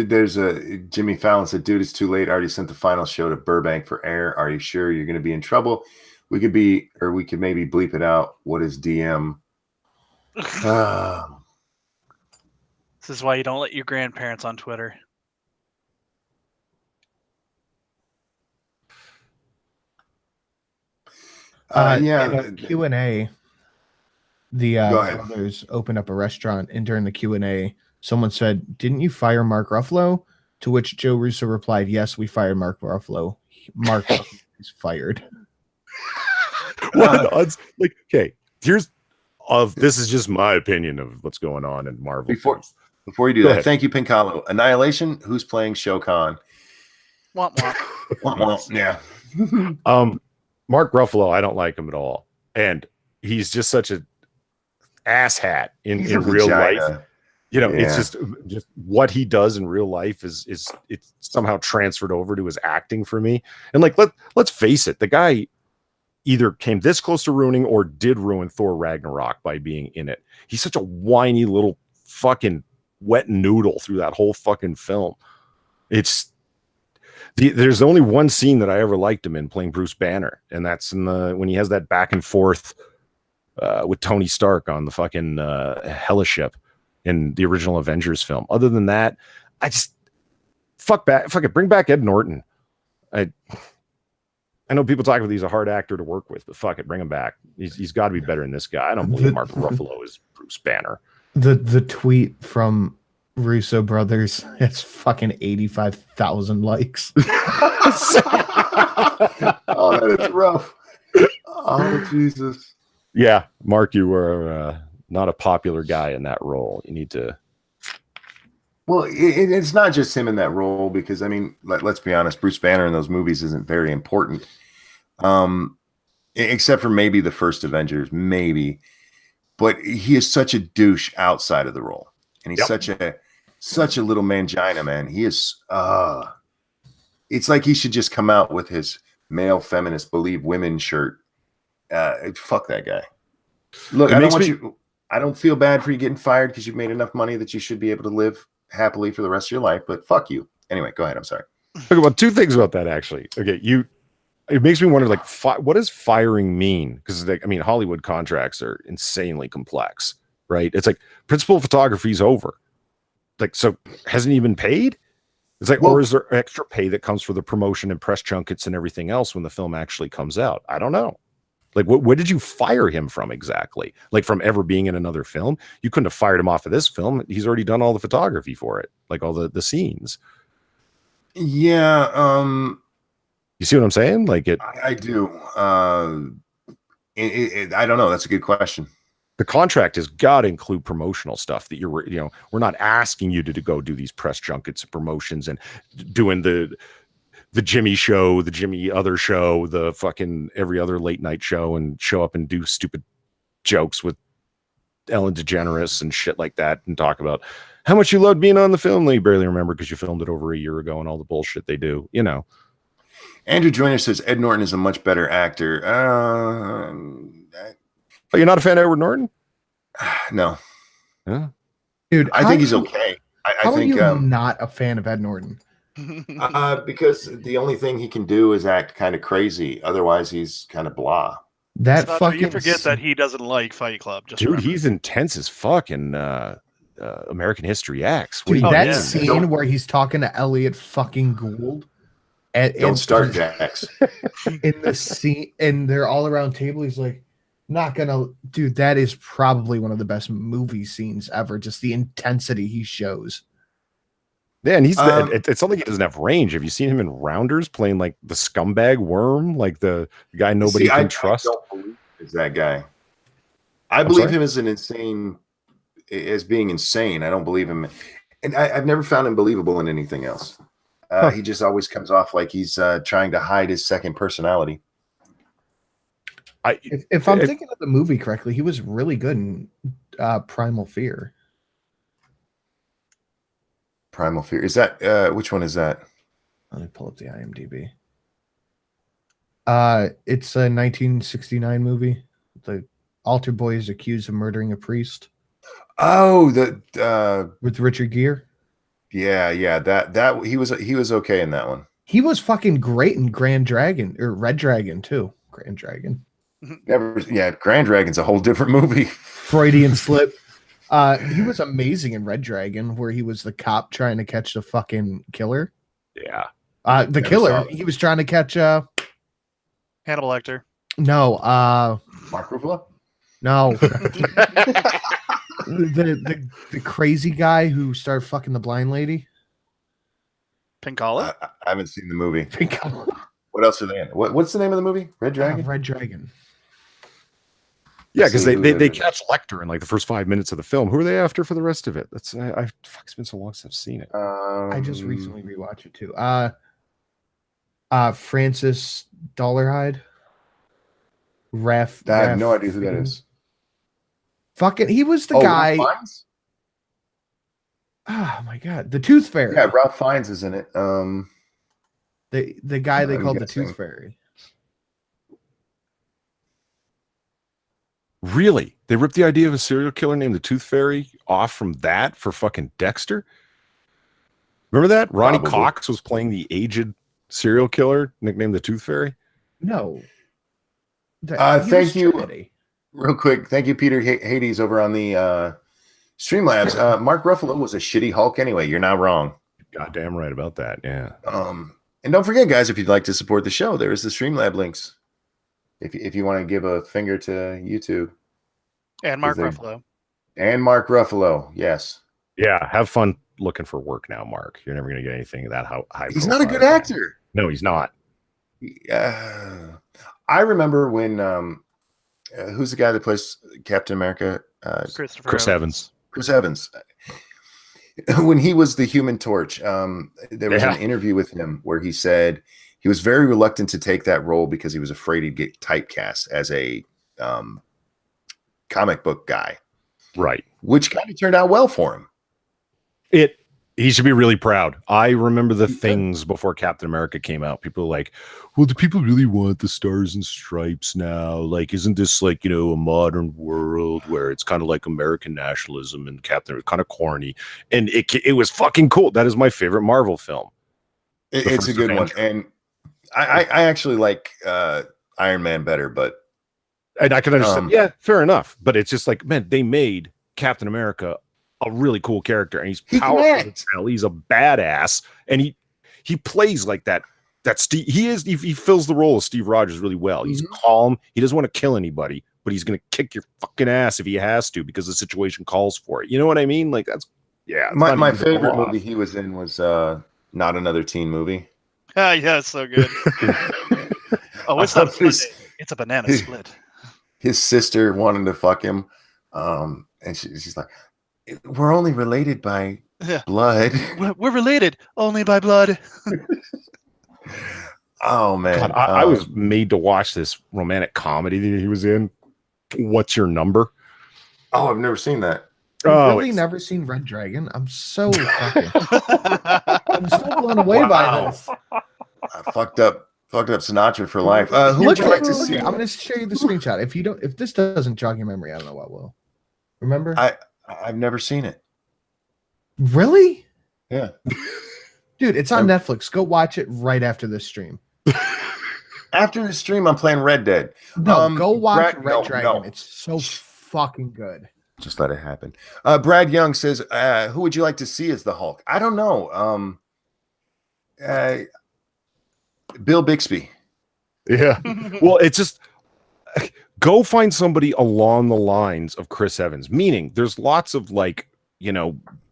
There's a Jimmy Fallon said, dude, it's too late. I already sent the final show to Burbank for air. Are you sure you're going to be in trouble? We could maybe bleep it out. What is DM? This is why you don't let your grandparents on Twitter. In Q&A, the brothers opened up a restaurant, and during the Q&A, someone said, "Didn't you fire Mark Ruffalo?" To which Joe Russo replied, "Yes, we fired Mark Ruffalo. Mark is fired." What are the odds? Like, okay, this is just my opinion of what's going on in Marvel. Before you do that, thank you, Pinkalo. Annihilation. Who's playing Shao Kahn? Womp womp. Womp womp. Yeah. Mark Ruffalo, I don't like him at all, and he's just such an asshat in real life. You know, it's just what he does in real life is it's somehow transferred over to his acting for me. And like, let's face it, the guy either came this close to ruining or did ruin Thor Ragnarok by being in it. He's such a whiny little fucking wet noodle through that whole fucking film. There's only one scene that I ever liked him in, playing Bruce Banner, and that's when he has that back and forth with Tony Stark on the fucking Hellaship in the original Avengers film. Other than that, I just fuck it, bring back Ed Norton. I know people talk about he's a hard actor to work with, but fuck it, bring him back. He's got to be better than this guy. I don't believe Mark Ruffalo is Bruce Banner. The tweet from Russo brothers, it's fucking 85,000 likes. Oh, that is rough. Oh, Jesus. Yeah, Mark, you were not a popular guy in that role. You need to. Well, it's not just him in that role, because I mean, let's be honest, Bruce Banner in those movies isn't very important, except for maybe the first Avengers, maybe. But he is such a douche outside of the role, and he's such a little mangina, man. He is. It's like he should just come out with his male feminist believe women shirt. Fuck that guy. Look, I don't feel bad for you getting fired because you've made enough money that you should be able to live happily for the rest of your life, but fuck you. Anyway, go ahead. I'm sorry. Okay, well, two things about that, actually. Okay, it makes me wonder, like, what does firing mean? Because, I mean, Hollywood contracts are insanely complex, right? It's like principal photography's over. Like, so hasn't he been paid? It's like, or is there extra pay that comes for the promotion and press junkets and everything else when the film actually comes out? I don't know. Like, what did you fire him from exactly? Like, from ever being in another film? You couldn't have fired him off of this film. He's already done all the photography for it, like all the scenes. Yeah. You see what I'm saying? Like it. I do. I don't know. That's a good question. The contract has got to include promotional stuff that we're not asking you to go do these press junkets and promotions and doing the Jimmy show, the Jimmy other show, the fucking every other late night show, and show up and do stupid jokes with Ellen DeGeneres and shit like that, and talk about how much you loved being on the film that you barely remember because you filmed it over a year ago and all the bullshit they do, you know. Andrew Joyner says Ed Norton is a much better actor. Oh, you're not a fan of Edward Norton? No. Yeah. Dude, I think he's okay. I think you're not a fan of Ed Norton. Because the only thing he can do is act kind of crazy. Otherwise, he's kind of blah. That fucking. You forget that he doesn't like Fight Club. Dude, he's intense as fuck in American History X. Dude, that scene where he's talking to Elliot fucking Gould. Don't start, Jax. In the scene, and they're all around table. He's like, not gonna. Dude, that is probably one of the best movie scenes ever. Just the intensity he shows. Yeah, and he's it's not like he doesn't have range. Have you seen him in Rounders playing like the scumbag worm, like the guy nobody can trust? I don't believe is that guy. I believe him as being insane. I don't believe him, and I've never found him believable in anything else. He just always comes off like he's trying to hide his second personality. If I'm thinking of the movie correctly, he was really good in Primal Fear. Primal Fear. Is that which one is that? Let me pull up the IMDb. It's a 1969 movie. The altar boy is accused of murdering a priest. Oh, the with Richard Gere. Yeah, that he was okay in that one. He was fucking great in Grand Dragon or Red Dragon too. Grand Dragon. Grand Dragon's a whole different movie. Freudian slip. He was amazing in Red Dragon, where he was the cop trying to catch the fucking killer. Yeah. The killer. He was trying to catch Hannibal Lecter. No. Mark Ruffalo? No. the crazy guy who started fucking the blind lady. Pinkala? I haven't seen the movie. Pinkala. What else are they in? What's the name of the movie? Red Dragon? Red Dragon. Yeah, because they catch Lecter in like the first 5 minutes of the film. Who are they after for the rest of it? That's it's been so long since I've seen it. I just recently rewatched it too. Francis Dollarhide. I have no idea who that is. Fucking, he was the guy. Oh my god, the Tooth Fairy. Yeah, Ralph Fiennes is in it. The guy they called the Tooth Fairy. Really? They ripped the idea of a serial killer named the Tooth Fairy off from that for fucking Dexter? Remember that? Ronnie Cox was playing the aged serial killer nicknamed the Tooth Fairy? No. Thank you. Real quick. Thank you, Peter Hades over on the Streamlabs. Mark Ruffalo was a shitty Hulk anyway. You're not wrong. Goddamn right about that. Yeah. And don't forget, guys, if you'd like to support the show, there is the Streamlab links. If you want to give a finger to YouTube. And Mark Ruffalo. And Mark Ruffalo, yes. Yeah, have fun looking for work now, Mark. You're never going to get anything that high. He's not a good actor. No, he's not. I remember when who's the guy that plays Captain America? Chris Evans. Chris Evans. When he was the Human Torch, there was an interview with him where he said he was very reluctant to take that role because he was afraid he'd get typecast as a comic book guy. Right. Which kind of turned out well for him. He should be really proud. I remember the things before Captain America came out. People were like, well, do people really want the stars and stripes now? Like, isn't this like, a modern world where it's kind of like American nationalism and Captain was kind of corny. And it was fucking cool. That is my favorite Marvel film. It's a good one. And I actually like Iron Man better, but. And I can understand. Yeah, fair enough. But it's just like, man, they made Captain America a really cool character, and he's powerful as hell. He's a badass, and he plays like that. He fills the role of Steve Rogers really well. He's calm. He doesn't want to kill anybody, but he's gonna kick your fucking ass if he has to because the situation calls for it. You know what I mean? Like that's My favorite movie he was in was Not Another Teen Movie. Yeah, it's so good. It's not it's a banana split. His sister wanted to fuck him, and she's like, we're only related by blood. We're related only by blood. Oh man, God, I was made to watch this romantic comedy that he was in. What's Your Number? Oh, I've never seen that. I've really never seen Red Dragon. I'm so fucking. I'm so blown away by this. I fucked up Sinatra for life. Who would you like to see? I'm going to show you the screenshot. If this doesn't jog your memory, I don't know what will. Remember? I've never seen it. Really? Yeah. Dude, it's on Netflix. Go watch it right after this stream. After the stream, I'm playing Red Dead. No, go watch Red Dragon. It's so fucking good. Just let it happen. Brad Young says, who would you like to see as the Hulk? I don't know. Bill Bixby. Yeah. Well, it's just go find somebody along the lines of Chris Evans. Meaning there's lots of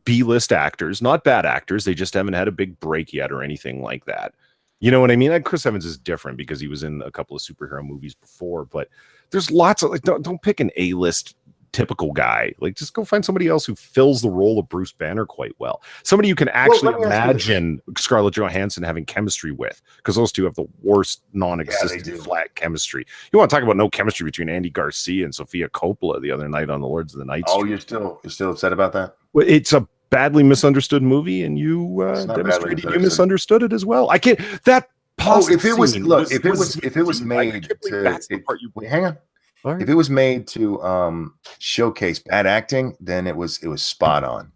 B-list actors, not bad actors. They just haven't had a big break yet or anything like that. You know what I mean? Like Chris Evans is different because he was in a couple of superhero movies before, but there's lots of like don't pick an A-list typical guy. Like just go find somebody else who fills the role of Bruce Banner quite well. Somebody you can actually imagine Scarlett Johansson having chemistry with, because those two have the worst non-existent flat chemistry. You want to talk about no chemistry between Andy Garcia and Sofia Coppola the other night on the Lords of the Night. Oh, you're still upset about that? Well, it's a badly misunderstood movie, and you demonstrated you misunderstood it as well. I can't. That if it was made to hang on. Right. If it was made to showcase bad acting, then it was spot on.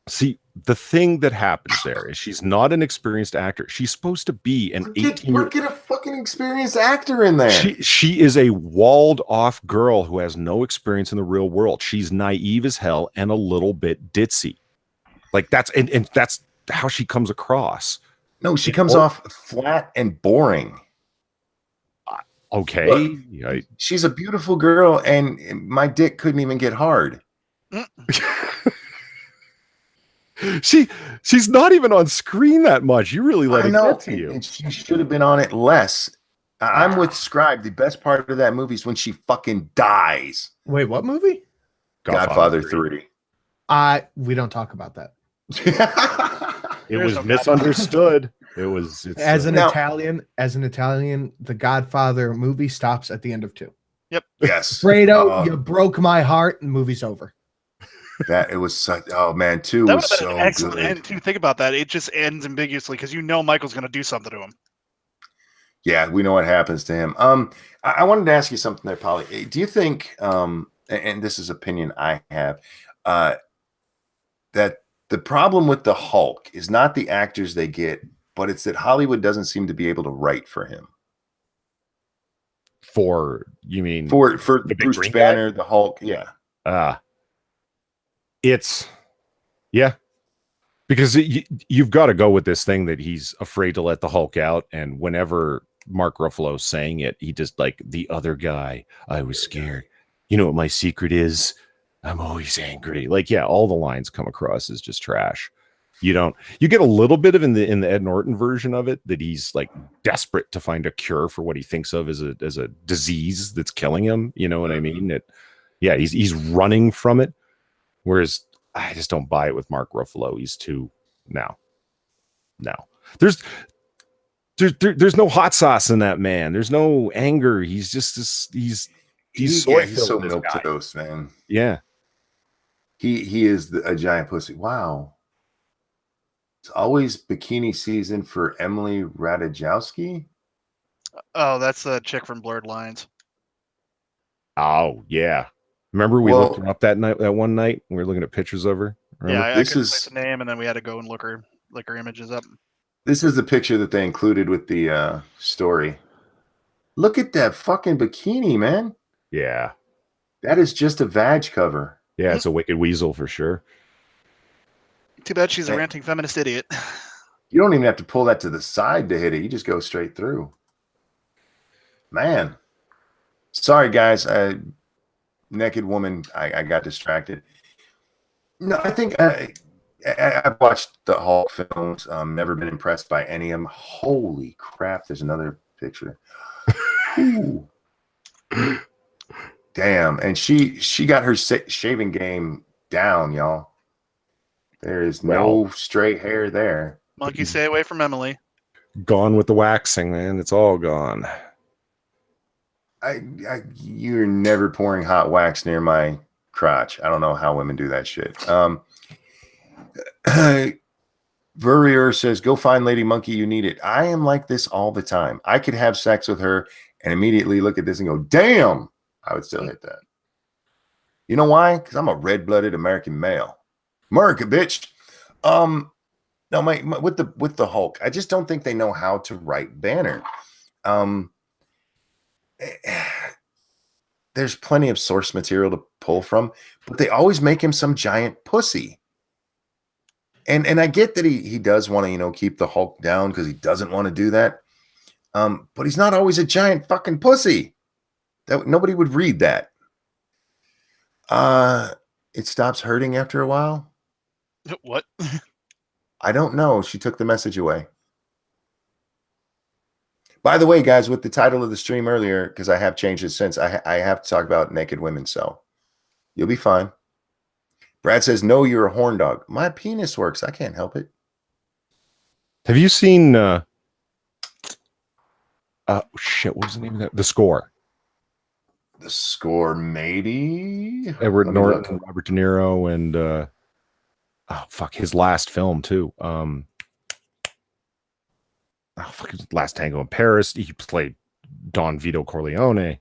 See, the thing that happens there is she's not an experienced actor. She's supposed to be an 18-year-old. Get a fucking experienced actor in there. She is a walled off girl who has no experience in the real world. She's naive as hell and a little bit ditzy. Like that's and that's how she comes across. No, she comes off flat and boring. Okay. Look, she's a beautiful girl, and my dick couldn't even get hard. She's not even on screen that much. You really let it get to you. And she should have been on it less. I'm with Scribe. The best part of that movie is when she fucking dies. Wait, what movie? Godfather 3. We don't talk about that. It was misunderstood. As an Italian, the Godfather movie stops at the end of 2. Yep. Yes. Fredo, you broke my heart, and the movie's over. That it was such. Oh man, 2 was so good. Excellent. And to think about that, it just ends ambiguously because Michael's going to do something to him. Yeah, we know what happens to him. I wanted to ask you something there, Polly. Do you think, and this is opinion I have, that the problem with the Hulk is not the actors they get, but it's that Hollywood doesn't seem to be able to write for him. For the Bruce Banner, the Hulk, yeah. Because you've got to go with this thing that he's afraid to let the Hulk out, and whenever Mark Ruffalo's saying it, he just like the other guy. I was scared. You know what my secret is? I'm always angry. Like, yeah, all the lines come across as just trash. You get a little bit of in the Ed Norton version of it that he's like desperate to find a cure for what he thinks of as a disease that's killing him. You know what I mean? He's running from it. Whereas I just don't buy it with Mark Ruffalo. He's too no. There's no hot sauce in that man. There's no anger. He's just he's so milquetoast, man. Yeah. He is a giant pussy. Wow. It's always bikini season for Emily Ratajkowski. Oh, that's the chick from Blurred Lines. Oh, yeah. Remember we looked her up that one night when we were looking at pictures of her? Remember? Yeah, I couldn't place the name, and then we had to go and look her images up. This is the picture that they included with the story. Look at that fucking bikini, man. Yeah. That is just a vag cover. Yeah, it's a wicked weasel for sure. Too bad she's a ranting feminist idiot. You don't even have to pull that to the side to hit it. You just go straight through. Man. Sorry, guys. Naked woman, I got distracted. No, I think I've watched the Hulk films. Never been impressed by any of them. Holy crap, there's another picture. Damn. And she got her shaving game down, y'all. There is no straight hair there. Monkey, stay away from Emily. Gone with the waxing, man. It's all gone. You're never pouring hot wax near my crotch. I don't know how women do that shit. Verrier says, go find Lady Monkey. You need it. I am like this all the time. I could have sex with her and immediately look at this and go, damn, I would still hit that. You know why? Because I'm a red-blooded American male. America, bitch. No, with the Hulk, I just don't think they know how to write Banner. There's plenty of source material to pull from, but they always make him some giant pussy. And I get that he does want to, keep the Hulk down because he doesn't want to do that. But he's not always a giant fucking pussy. That nobody would read that. It stops hurting after a while. What? I don't know. She took the message away. By the way, guys, with the title of the stream earlier, because I have changed it since, I have to talk about naked women, so you'll be fine. Brad says, no, you're a horn dog. My penis works. I can't help it. Have you seen shit, what was the name of that? The Score. The Score, maybe. Edward Let me Norton, look. Robert De Niro, and his last film too. His Last Tango in Paris. He played Don Vito Corleone.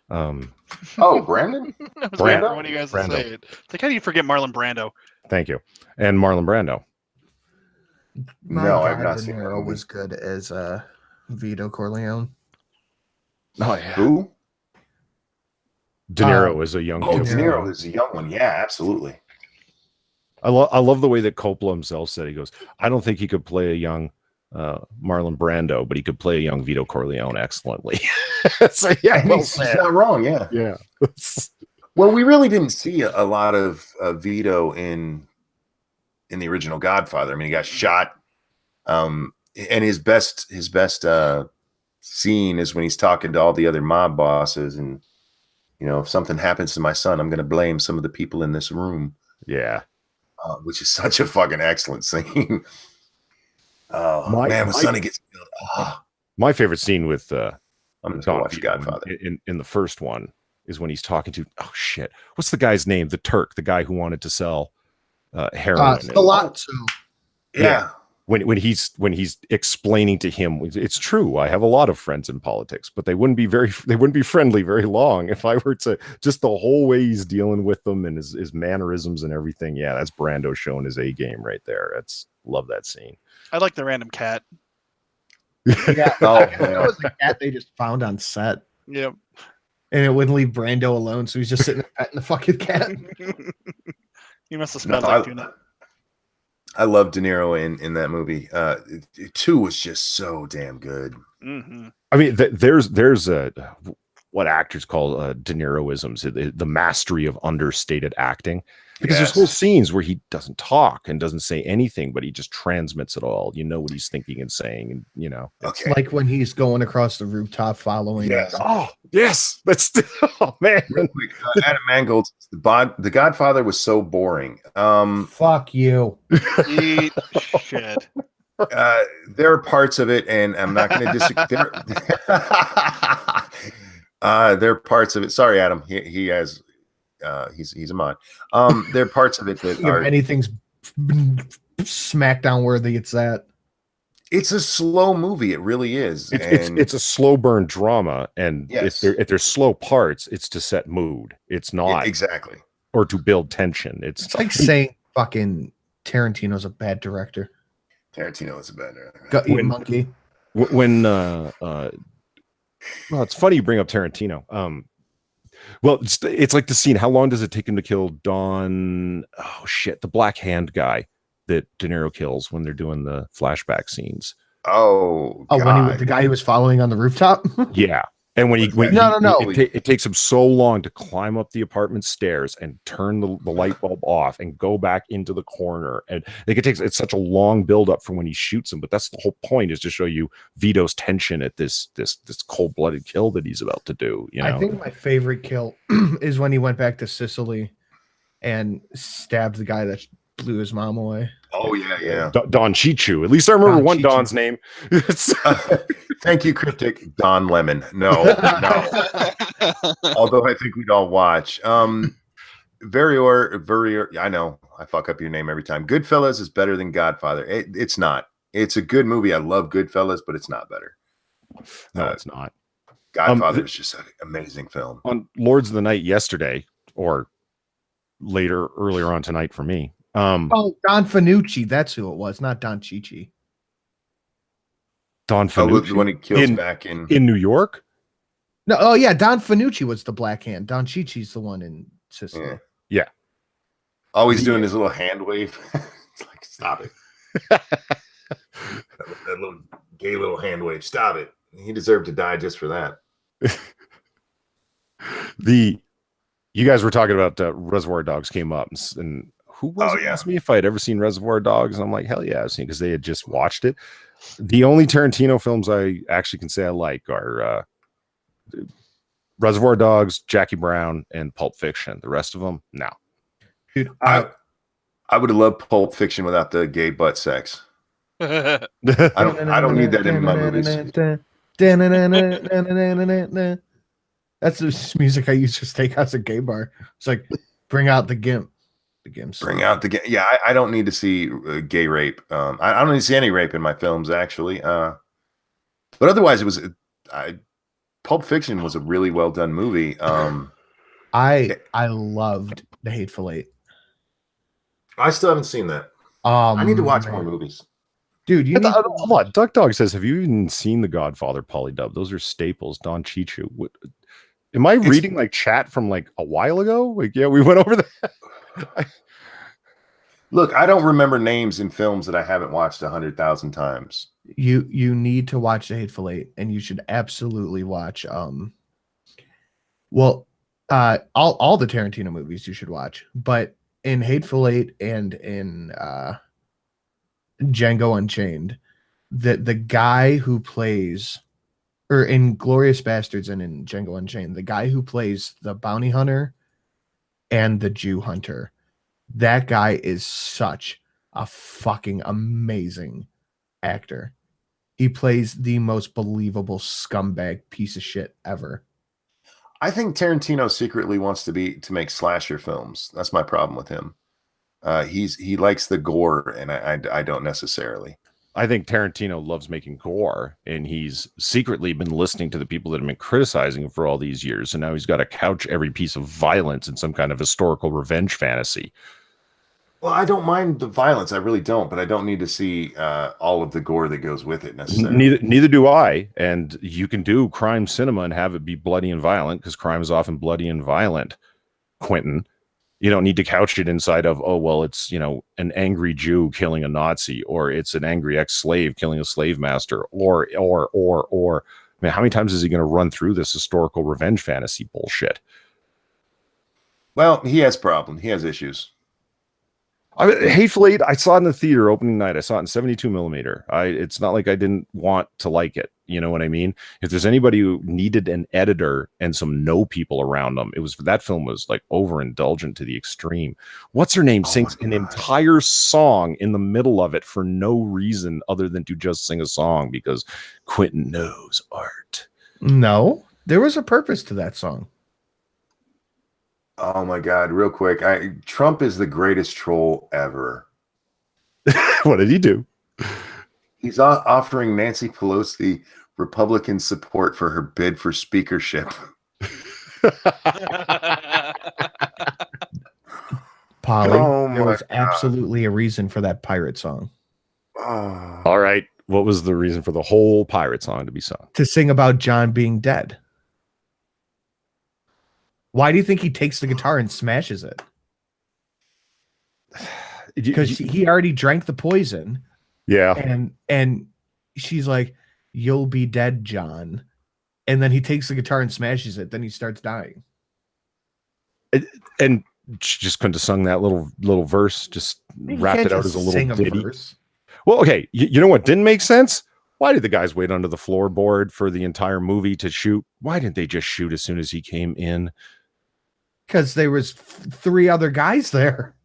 Oh, Brandon? I was Brando? waiting for one of you guys to Brando. say it. It's like, how do you forget Marlon Brando? Thank you. And Marlon Brando. My No, I've God, not De seen that Niro movie. was good as Vito Corleone. Oh yeah. Who? De Niro is a young Oh, kid. De Niro is a young one. Yeah, absolutely. I love the way that Coppola himself said, he goes, I don't think he could play a young Marlon Brando, but he could play a young Vito Corleone excellently. So yeah, And he's not wrong. Yeah. yeah. Well, we really didn't see a lot of Vito in the original Godfather. I mean, he got shot. And his best scene is when he's talking to all the other mob bosses, and if something happens to my son, I'm going to blame some of the people in this room. Yeah. Which is such a fucking excellent scene. Oh man, when Sonny gets killed. Oh, My favorite scene with I'm going to Don watch Vito Godfather. in the first one is when he's talking to, oh shit, what's the guy's name? The Turk, the guy who wanted to sell heroin. Salazzo. Yeah. When he's explaining to him, it's true. I have a lot of friends in politics, but they wouldn't be friendly very long if I were to, just the whole way he's dealing with them and his mannerisms and everything. Yeah, that's Brando showing his A game right there. Love that scene. I like the random cat. Yeah. Oh, That was the cat they just found on set. Yep. And it wouldn't leave Brando alone, so he's just sitting there petting the fucking cat. You must have No, smelled like tuna. I love De Niro in that movie. 2 was just so damn good. Mm-hmm. I mean, there's what actors call De Niroisms, the mastery of understated acting. Because there's whole scenes where he doesn't talk and doesn't say anything, but he just transmits it all. You know what he's thinking and saying, and It's like when he's going across the rooftop following. Yes. Oh, yes. That's oh man. Real quick, Adam Mangold, the Godfather was so boring. Fuck you. Eat shit. There are parts of it, and I'm not going to disagree. There are parts of it. Sorry, Adam. He has. He's a mod. There are parts of it that If anything's SmackDown worthy, it's that. It's a slow movie. It really is. It's a slow burn drama, and Yes. if there's slow parts, it's to set mood. It's not exactly, or to build tension. It's like saying fucking Tarantino's a bad director. Tarantino is a bad director. Go eat monkey. When well, it's funny you bring up Tarantino. Well, it's like the scene. How long does it take him to kill Don? Oh shit, the Black Hand guy that De Niro kills when they're doing the flashback scenes. Oh, when the guy who was following on the rooftop. Yeah, and when it takes him so long to climb up the apartment stairs and turn the light bulb off and go back into the corner, and it's such a long build up from when he shoots him. But that's the whole point, is to show you Vito's tension at this cold blooded kill that he's about to do. I think my favorite kill is when he went back to Sicily and stabbed the guy that blew his mom away. Oh yeah. Don Chichu. At least I remember one Chichu. Don's name. Thank you, Cryptic. Don Lemon. No. Although I think we'd all watch. Very. I know I fuck up your name every time. Goodfellas is better than Godfather. It's not. It's a good movie. I love Goodfellas, but it's not better. No, it's not. Godfather is just an amazing film. On Lords of the Night yesterday, or earlier on tonight for me. Don Fanucci, that's who it was, not Don Chichi. Don Fanucci, when he kills back in New York. No, Don Fanucci was the Black Hand. Don Chichi's the one in Sicily. Yeah. Always doing his little hand wave. It's like, stop it. that little gay little hand wave. Stop it. He deserved to die just for that. You guys were talking about Reservoir Dogs came up, and who was it? yeah. Asked me if I'd ever seen Reservoir Dogs, and I'm like, hell yeah, I've seen, because they had just watched it. The only Tarantino films I actually can say I like are Reservoir Dogs, Jackie Brown, and Pulp Fiction. The rest of them, no. Dude, I would have loved Pulp Fiction without the gay butt sex. I don't need that in my movies. That's the music I used for Steakhouse at Gay Bar. It's like, bring out the gimp. The gimps. Bring out the gay. Yeah, I don't need to see gay rape. I don't need to see any rape in my films, actually. But otherwise, it was. Pulp Fiction was a really well done movie. I loved The Hateful Eight. I still haven't seen that. I need to watch more movies. Dude, you need hold on. Duck Dog says, have you even seen The Godfather, Polydub? Those are staples. Don Chichu. What, am I reading like chat from like a while ago? Like, yeah, we went over that. Look, I don't remember names in films that I haven't watched 100,000 times. You need to watch The Hateful Eight, and you should absolutely watch all the Tarantino movies you should watch, but in Hateful Eight and in Django Unchained, the guy who plays, or in Glorious Bastards and in Django Unchained, the guy who plays the bounty hunter and the Jew hunter, that guy is such a fucking amazing actor. He plays the most believable scumbag piece of shit ever. I think Tarantino secretly wants to make slasher films. That's my problem with him. He likes the gore, and I don't necessarily. I think Tarantino loves making gore, and he's secretly been listening to the people that have been criticizing him for all these years, and now he's got to couch every piece of violence in some kind of historical revenge fantasy. Well, I don't mind the violence. I really don't, but I don't need to see all of the gore that goes with it necessarily. Neither do I. And you can do crime cinema and have it be bloody and violent, because crime is often bloody and violent, Quentin. You don't need to couch it inside of, oh, well, it's, an angry Jew killing a Nazi, or it's an angry ex-slave killing a slave master, or, I mean, how many times is he going to run through this historical revenge fantasy bullshit? Well, he has problems. He has issues. Hateful Eight, I saw it in the theater opening night. I saw it in 72 millimeter. It's not like I didn't want to like it. You know what I mean? If there's anybody who needed an editor and some people around them, that film was like overindulgent to the extreme. What's her name sings an entire song in the middle of it for no reason other than to just sing a song because Quentin knows art. No, there was a purpose to that song. Oh my God, real quick. Trump is the greatest troll ever. What did he do? He's offering Nancy Pelosi Republican support for her bid for speakership. Polly, there was absolutely a reason for that pirate song. Oh. All right. What was the reason for the whole pirate song to be sung? To sing about John being dead. Why do you think he takes the guitar and smashes it? Because he already drank the poison. Yeah. And she's like, "You'll be dead, John." And then he takes the guitar and smashes it. Then he starts dying. And she just couldn't have sung that little verse, just wrapped it out as a little ditty. Well, okay. You know what didn't make sense? Why did the guys wait under the floorboard for the entire movie to shoot? Why didn't they just shoot as soon as he came in? Because there was 3 other guys there.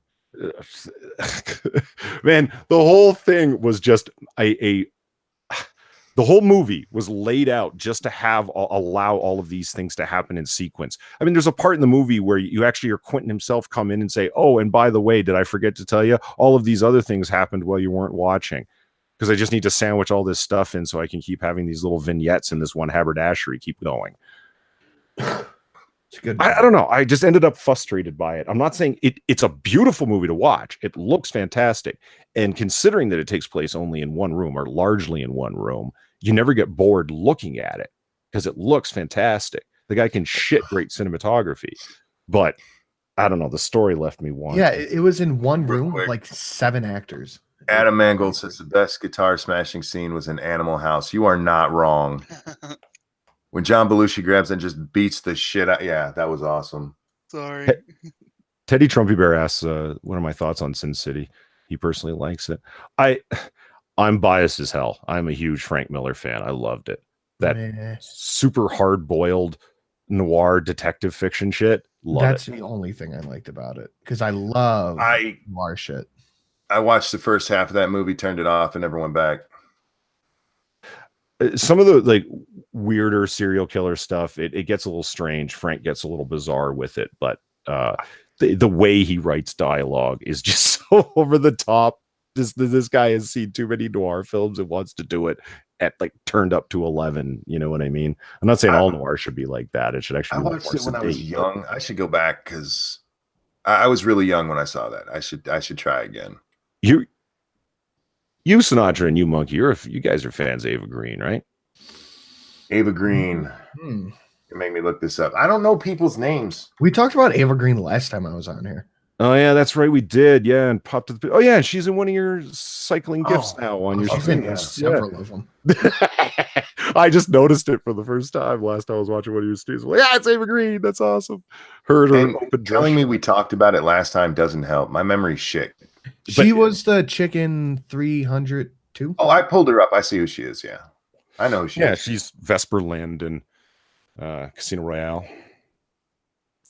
Man, the whole thing was just the whole movie was laid out just to allow all of these things to happen in sequence. I mean, there's a part in the movie where you actually hear Quentin himself come in and say, "Oh, and by the way, did I forget to tell you, all of these other things happened while you weren't watching, because I just need to sandwich all this stuff in so I can keep having these little vignettes in this one haberdashery keep going." Good. I don't know. I just ended up frustrated by it. I'm not saying it's a beautiful movie to watch. It looks fantastic. And considering that it takes place only in one room, or largely in one room, you never get bored looking at it because it looks fantastic. The guy can shit great cinematography, but I don't know. The story left me wanting. Yeah, it was in one room with like 7 actors. Adam Mangold says the best guitar smashing scene was in Animal House. You are not wrong. When John Belushi grabs and just beats the shit out. Yeah, that was awesome. Sorry. Teddy Trumpy Bear asks one of my thoughts on Sin City. He personally likes it. I'm biased as hell. I'm a huge Frank Miller fan. I loved it. That Meh. super hard-boiled noir detective fiction shit. That's the only thing I liked about it, because I love noir shit. I watched the first half of that movie, turned it off, and never went back. Some of the like weirder serial killer stuff, it gets a little strange. Frank gets a little bizarre with it, but the way he writes dialogue is just so over the top. This guy has seen too many noir films and wants to do it at like turned up to 11. You know what I mean? I'm not saying all noir should be like that. It should actually. I watched it when I was young. I should go back because I was really young when I saw that. I should try again. You Sinatra and you Monkey, you guys are fans of Ava Green, right? Ava Green. Hmm. You make me look this up. I don't know people's names. We talked about Ava Green last time I was on here. Oh yeah, that's right. We did. Yeah, and popped to the. Oh yeah, she's in one of your cycling gifts now on your. She's in several of them. I just noticed it for the first time last time I was watching one of your streams. Well, yeah, it's Ava Green. That's awesome. Telling me we talked about it last time doesn't help. My memory's shit. She was the chicken 302. Oh, I pulled her up. I see who she is. Yeah, I know who she is. Yeah, she's Vesper Lind in Casino Royale.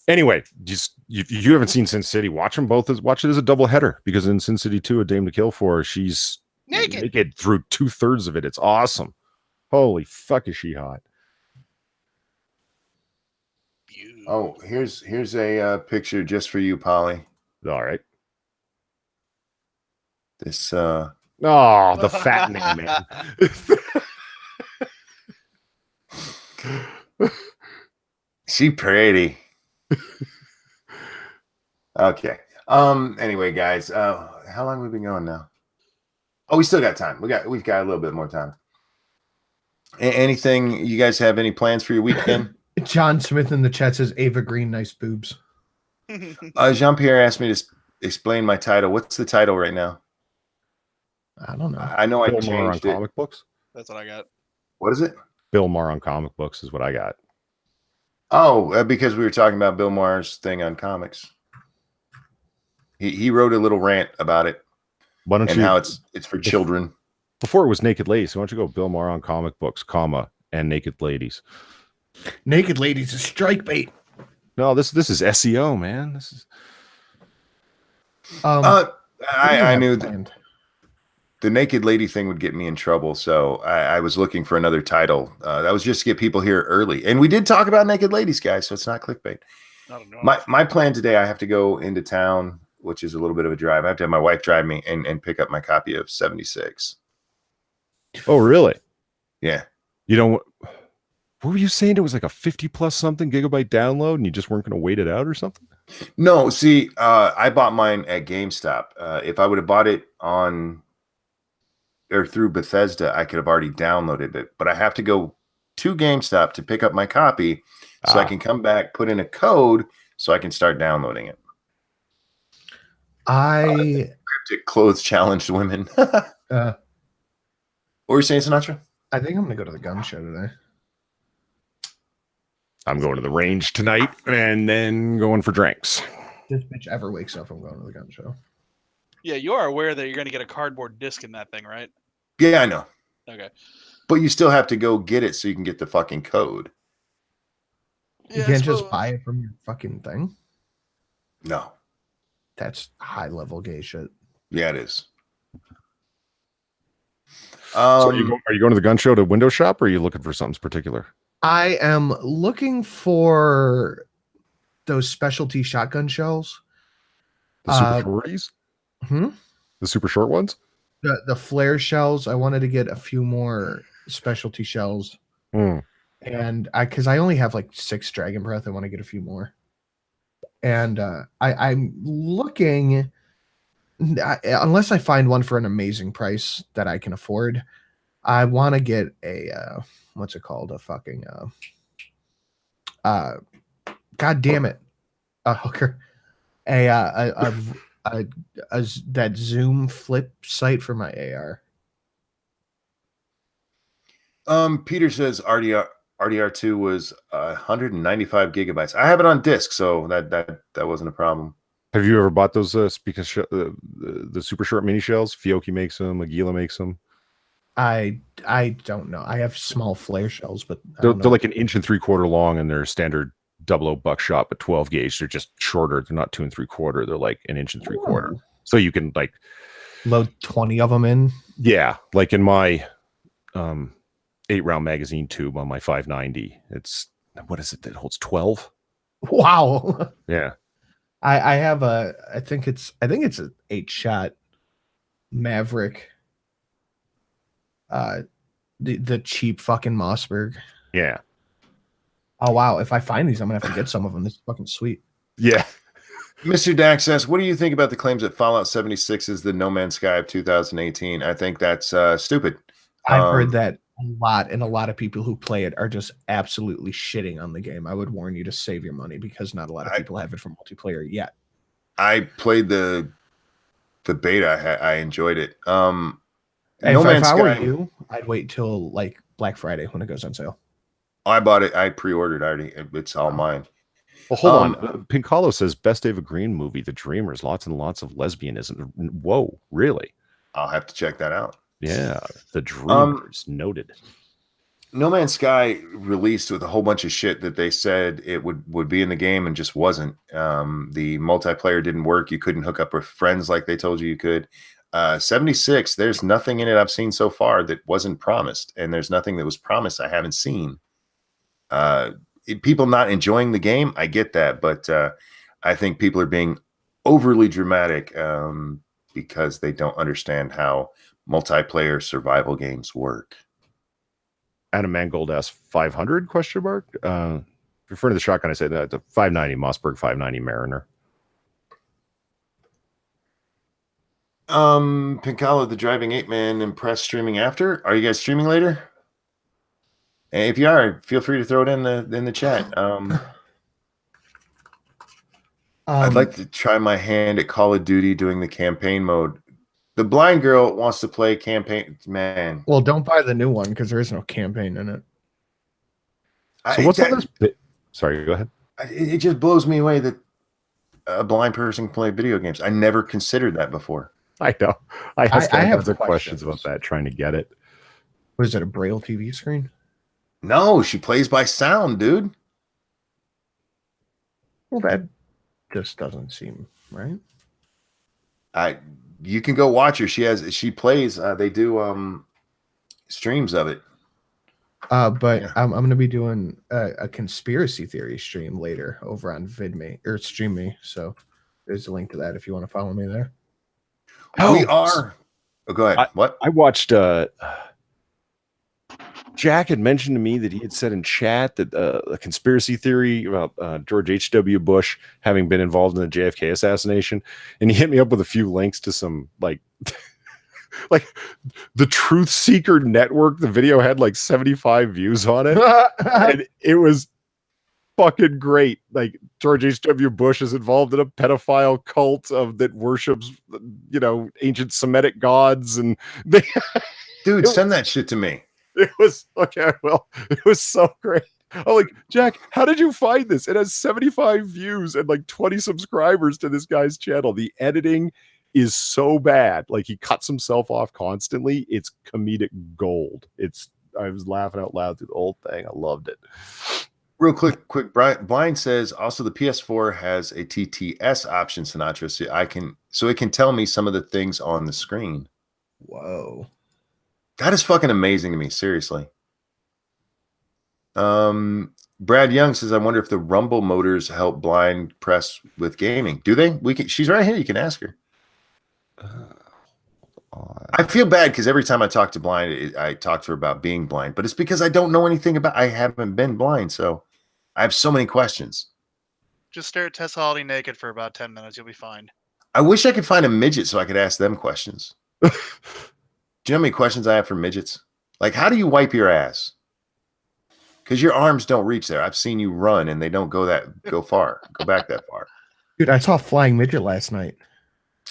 Anyway, just if you haven't seen Sin City, watch them both. Watch it as a double header, because in Sin City 2, A Dame to Kill For, she's naked through 2/3 of it. It's awesome. Holy fuck, is she hot? Oh, here's a picture just for you, Polly. All right. This the fattening man. She pretty. Okay. Anyway, guys, how long have we been going now? Oh, we still got time. We've got a little bit more time. Anything you guys have any plans for your weekend? John Smith in the chat says Ava Green, nice boobs. Jean-Pierre asked me to explain my title. What's the title right now? I don't know. I know Bill I Maher on changed it. comic books. That's what I got. What is it? Bill Maher on comic books is what I got. Oh, because we were talking about Bill Maher's thing on comics. He wrote a little rant about it. Why don't and how it's for children. Before it was Naked Ladies, so why don't you go Bill Maher on comic books, comma, and Naked Ladies? Naked Ladies is strike bait. No, this is SEO, man. This is. I knew that the Naked Lady thing would get me in trouble, so I was looking for another title. That was just to get people here early, and we did talk about Naked Ladies, guys. So it's not clickbait. My plan today, I have to go into town, which is a little bit of a drive. I have to have my wife drive me and pick up my copy of 76. Oh, really? Yeah. You know, what were you saying? It was like a 50 plus something gigabyte download, and you just weren't going to wait it out or something? No, see, I bought mine at GameStop. If I would have bought it on or through Bethesda, I could have already downloaded it. But I have to go to GameStop to pick up my copy, so I can come back, put in a code, so I can start downloading it. Cryptic clothes challenged women. What were you saying, Sinatra? I think I'm gonna go to the gun show today. I'm going to the range tonight and then going for drinks. This bitch ever wakes up, I'm going to the gun show. Yeah, you are aware that you're going to get a cardboard disc in that thing, right? Yeah, I know. Okay. But you still have to go get it so you can get the fucking code. You can't just buy it from your fucking thing? No. That's high level gay shit. Yeah, it is. So are you going to the gun show to window shop, or are you looking for something particular? I am looking for those specialty shotgun shells. The super shorties? The super short ones? The flare shells. I wanted to get a few more specialty shells. And because I only have like 6 Dragon Breath, I want to get a few more. And I'm looking, unless I find one for an amazing price that I can afford, I want to get a what's it called? A fucking God damn it, a hooker, that zoom flip sight for my AR. Peter says RDR2 was 195 gigabytes. I have it on disk, so that wasn't a problem. Have you ever bought those the super short mini shells? Fiocchi makes them. Aguila makes them. I don't know. I have small flare shells, but They're like 1 3/4 inch long, and they're standard 00 buckshot, but 12 gauge. They're just shorter. They're not 2 3/4. They're like 1 3/4 inch. So you can like load 20 of them in. Yeah, like in my 8-round magazine tube on my 590. It's what is it that holds 12? Wow. Yeah. I have I think it's an 8-shot Maverick. The cheap fucking Mossberg. Yeah. Oh wow! If I find these, I'm gonna have to get some of them. This is fucking sweet. Yeah. Mr. Dax says, what do you think about the claims that Fallout 76 is the No Man's Sky of 2018? I think that's stupid. I've heard that a lot, and a lot of people who play it are just absolutely shitting on the game. I would warn you to save your money because not a lot of people have it for multiplayer yet. I played the beta. I enjoyed it. If I were you, I'd wait till like Black Friday when it goes on sale. I bought it. I pre-ordered already. It's all mine. Well, hold on. Pincalo says best Ava Green movie, The Dreamers. Lots and lots of lesbianism. Whoa, really? I'll have to check that out. Yeah, The Dreamers. Noted. No Man's Sky released with a whole bunch of shit that they said it would be in the game and just wasn't. The multiplayer didn't work. You couldn't hook up with friends like they told you could. 76, there's nothing in it I've seen so far that wasn't promised, and there's nothing that was promised I haven't seen. People not enjoying the game, I get that, but I think people are being overly dramatic because they don't understand how multiplayer survival games work. Adam Mangold asks 500 ? Referring to the shotgun, I said that the 590 Mossberg 590 Mariner. Pincalo, the driving 8-man, impress streaming after. Are you guys streaming later? If you are, feel free to throw it in the chat. I'd like to try my hand at Call of Duty doing the campaign mode. The blind girl wants to play campaign. Man, well, don't buy the new one because there is no campaign in it. So what's on this? Sorry, go ahead. It just blows me away that a blind person can play video games. I never considered that before. I know. I have the questions about that, trying to get it. What is it, a Braille TV screen? No, she plays by sound, dude. Well, that just doesn't seem right. You can go watch her. She plays. They do streams of it. But Yeah. I'm going to be doing a conspiracy theory stream later over on VidMe or StreamMe. So there's a link to that if you want to follow me there. We are. Oh, go ahead. What? I watched. Jack had mentioned to me that he had said in chat that a conspiracy theory about George H.W. Bush having been involved in the JFK assassination, and he hit me up with a few links to some like the Truth Seeker Network. The video had like 75 views on it, and it was fucking great. Like George H.W. Bush is involved in a pedophile cult that worships, ancient Semitic gods, and Dude, send that shit to me. It was okay. Well, it was so great. I'm like, Jack, how did you find this? It has 75 views and like 20 subscribers to this guy's channel. The editing is so bad. Like he cuts himself off constantly. It's comedic gold. I was laughing out loud through the whole thing. I loved it. Real quick. Blind says also the PS4 has a TTS option, Sinatra, so it can tell me some of the things on the screen. Whoa. That is fucking amazing to me, seriously. Brad Young says, I wonder if the rumble motors help blind press with gaming. Do they? She's right here. You can ask her. I feel bad because every time I talk to blind, I talk to her about being blind, but it's because I don't know anything I haven't been blind, so I have so many questions. Just stare at Tess Holiday naked for about 10 minutes. You'll be fine. I wish I could find a midget so I could ask them questions. Do you know how many questions I have for midgets? Like, how do you wipe your ass? Because your arms don't reach there. I've seen you run, and they don't go back that far. Dude, I saw a flying midget last night.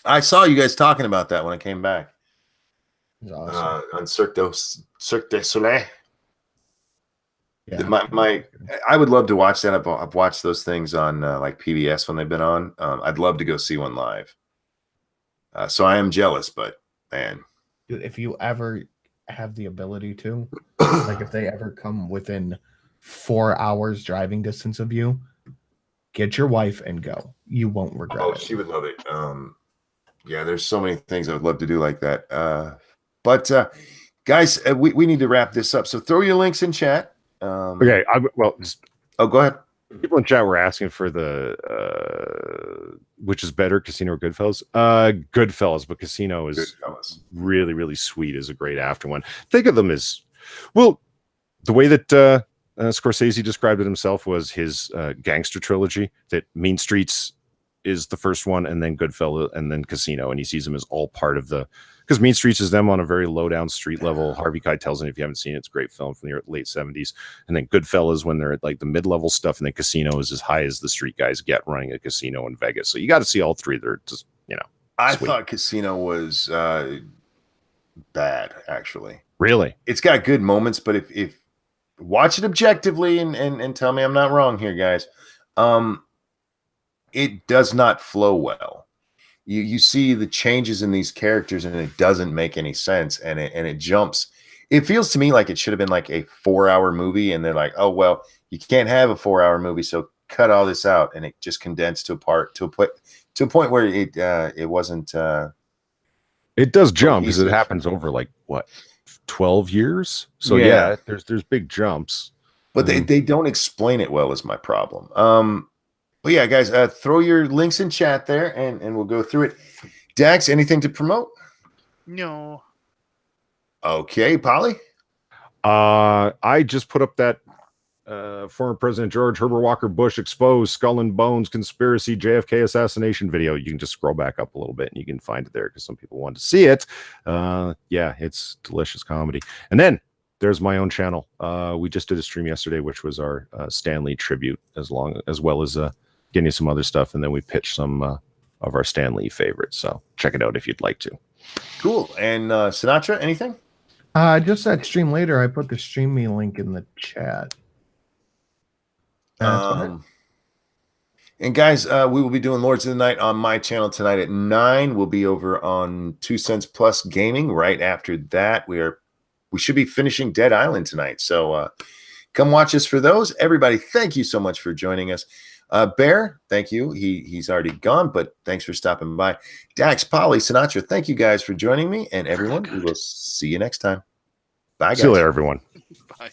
I saw you guys talking about that when I came back. It was awesome. On Cirque du Soleil. Yeah. I would love to watch that. I've watched those things on like PBS when they've been on. I'd love to go see one live. So I am jealous, but man, Dude, if you ever have the ability to, like if they ever come within 4 hours driving distance of you, get your wife and go. You won't regret it. she would love it. Yeah, there's so many things I would love to do like that. But guys, we need to wrap this up. So throw your links in chat. Okay. Oh, go ahead. People in chat were asking for the which is better, Casino or Goodfellas? Goodfellas, but Casino is really, really sweet. Is a great after one. Think of them as well. The way that Scorsese described it himself was his gangster trilogy. That Mean Streets is the first one, and then Goodfellas, and then Casino, and he sees them as all part of the. Because Mean Streets is them on a very low down street level. Harvey Keitel's in it. If you haven't seen it, it's a great film from the late 70s. And then Goodfellas when they're at like the mid level stuff, and then Casino is as high as the street guys get running a casino in Vegas. So you got to see all three. They're just I sweet. thought Casino was bad, actually. Really, it's got good moments, but if watch it objectively and tell me I'm not wrong here, guys. It does not flow well. You see the changes in these characters and it doesn't make any sense, and it jumps. It feels to me like it should have been like a 4-hour movie, and they're like, oh well, you can't have a 4-hour movie, so cut all this out, and it just condensed to a point where it wasn't. it does jump because it happens over like what 12 years. So yeah there's big jumps, but they don't explain it well. Is my problem. But yeah, guys, throw your links in chat there, and we'll go through it. Dax, anything to promote? No. Okay, Polly? I just put up that former President George Herbert Walker Bush exposed skull and bones conspiracy JFK assassination video. You can just scroll back up a little bit and you can find it there because some people want to see it. Yeah, it's delicious comedy. And then there's my own channel. We just did a stream yesterday, which was our Stan Lee tribute, as well as getting you some other stuff, and then we pitched some of our Stan Lee favorites. So check it out if you'd like to. Cool. And Sinatra, anything? Just that stream later. I put the stream me link in the chat. And guys, we will be doing Lords of the Night on my channel tonight at 9. We'll be over on 2 Cents Plus Gaming right after that. We should be finishing Dead Island tonight. So come watch us for those. Everybody, thank you so much for joining us. Bear, thank you. He's already gone, but thanks for stopping by. Dax, Polly, Sinatra, thank you guys for joining me. And everyone, we will see you next time. Bye, guys. See you later, everyone. Bye.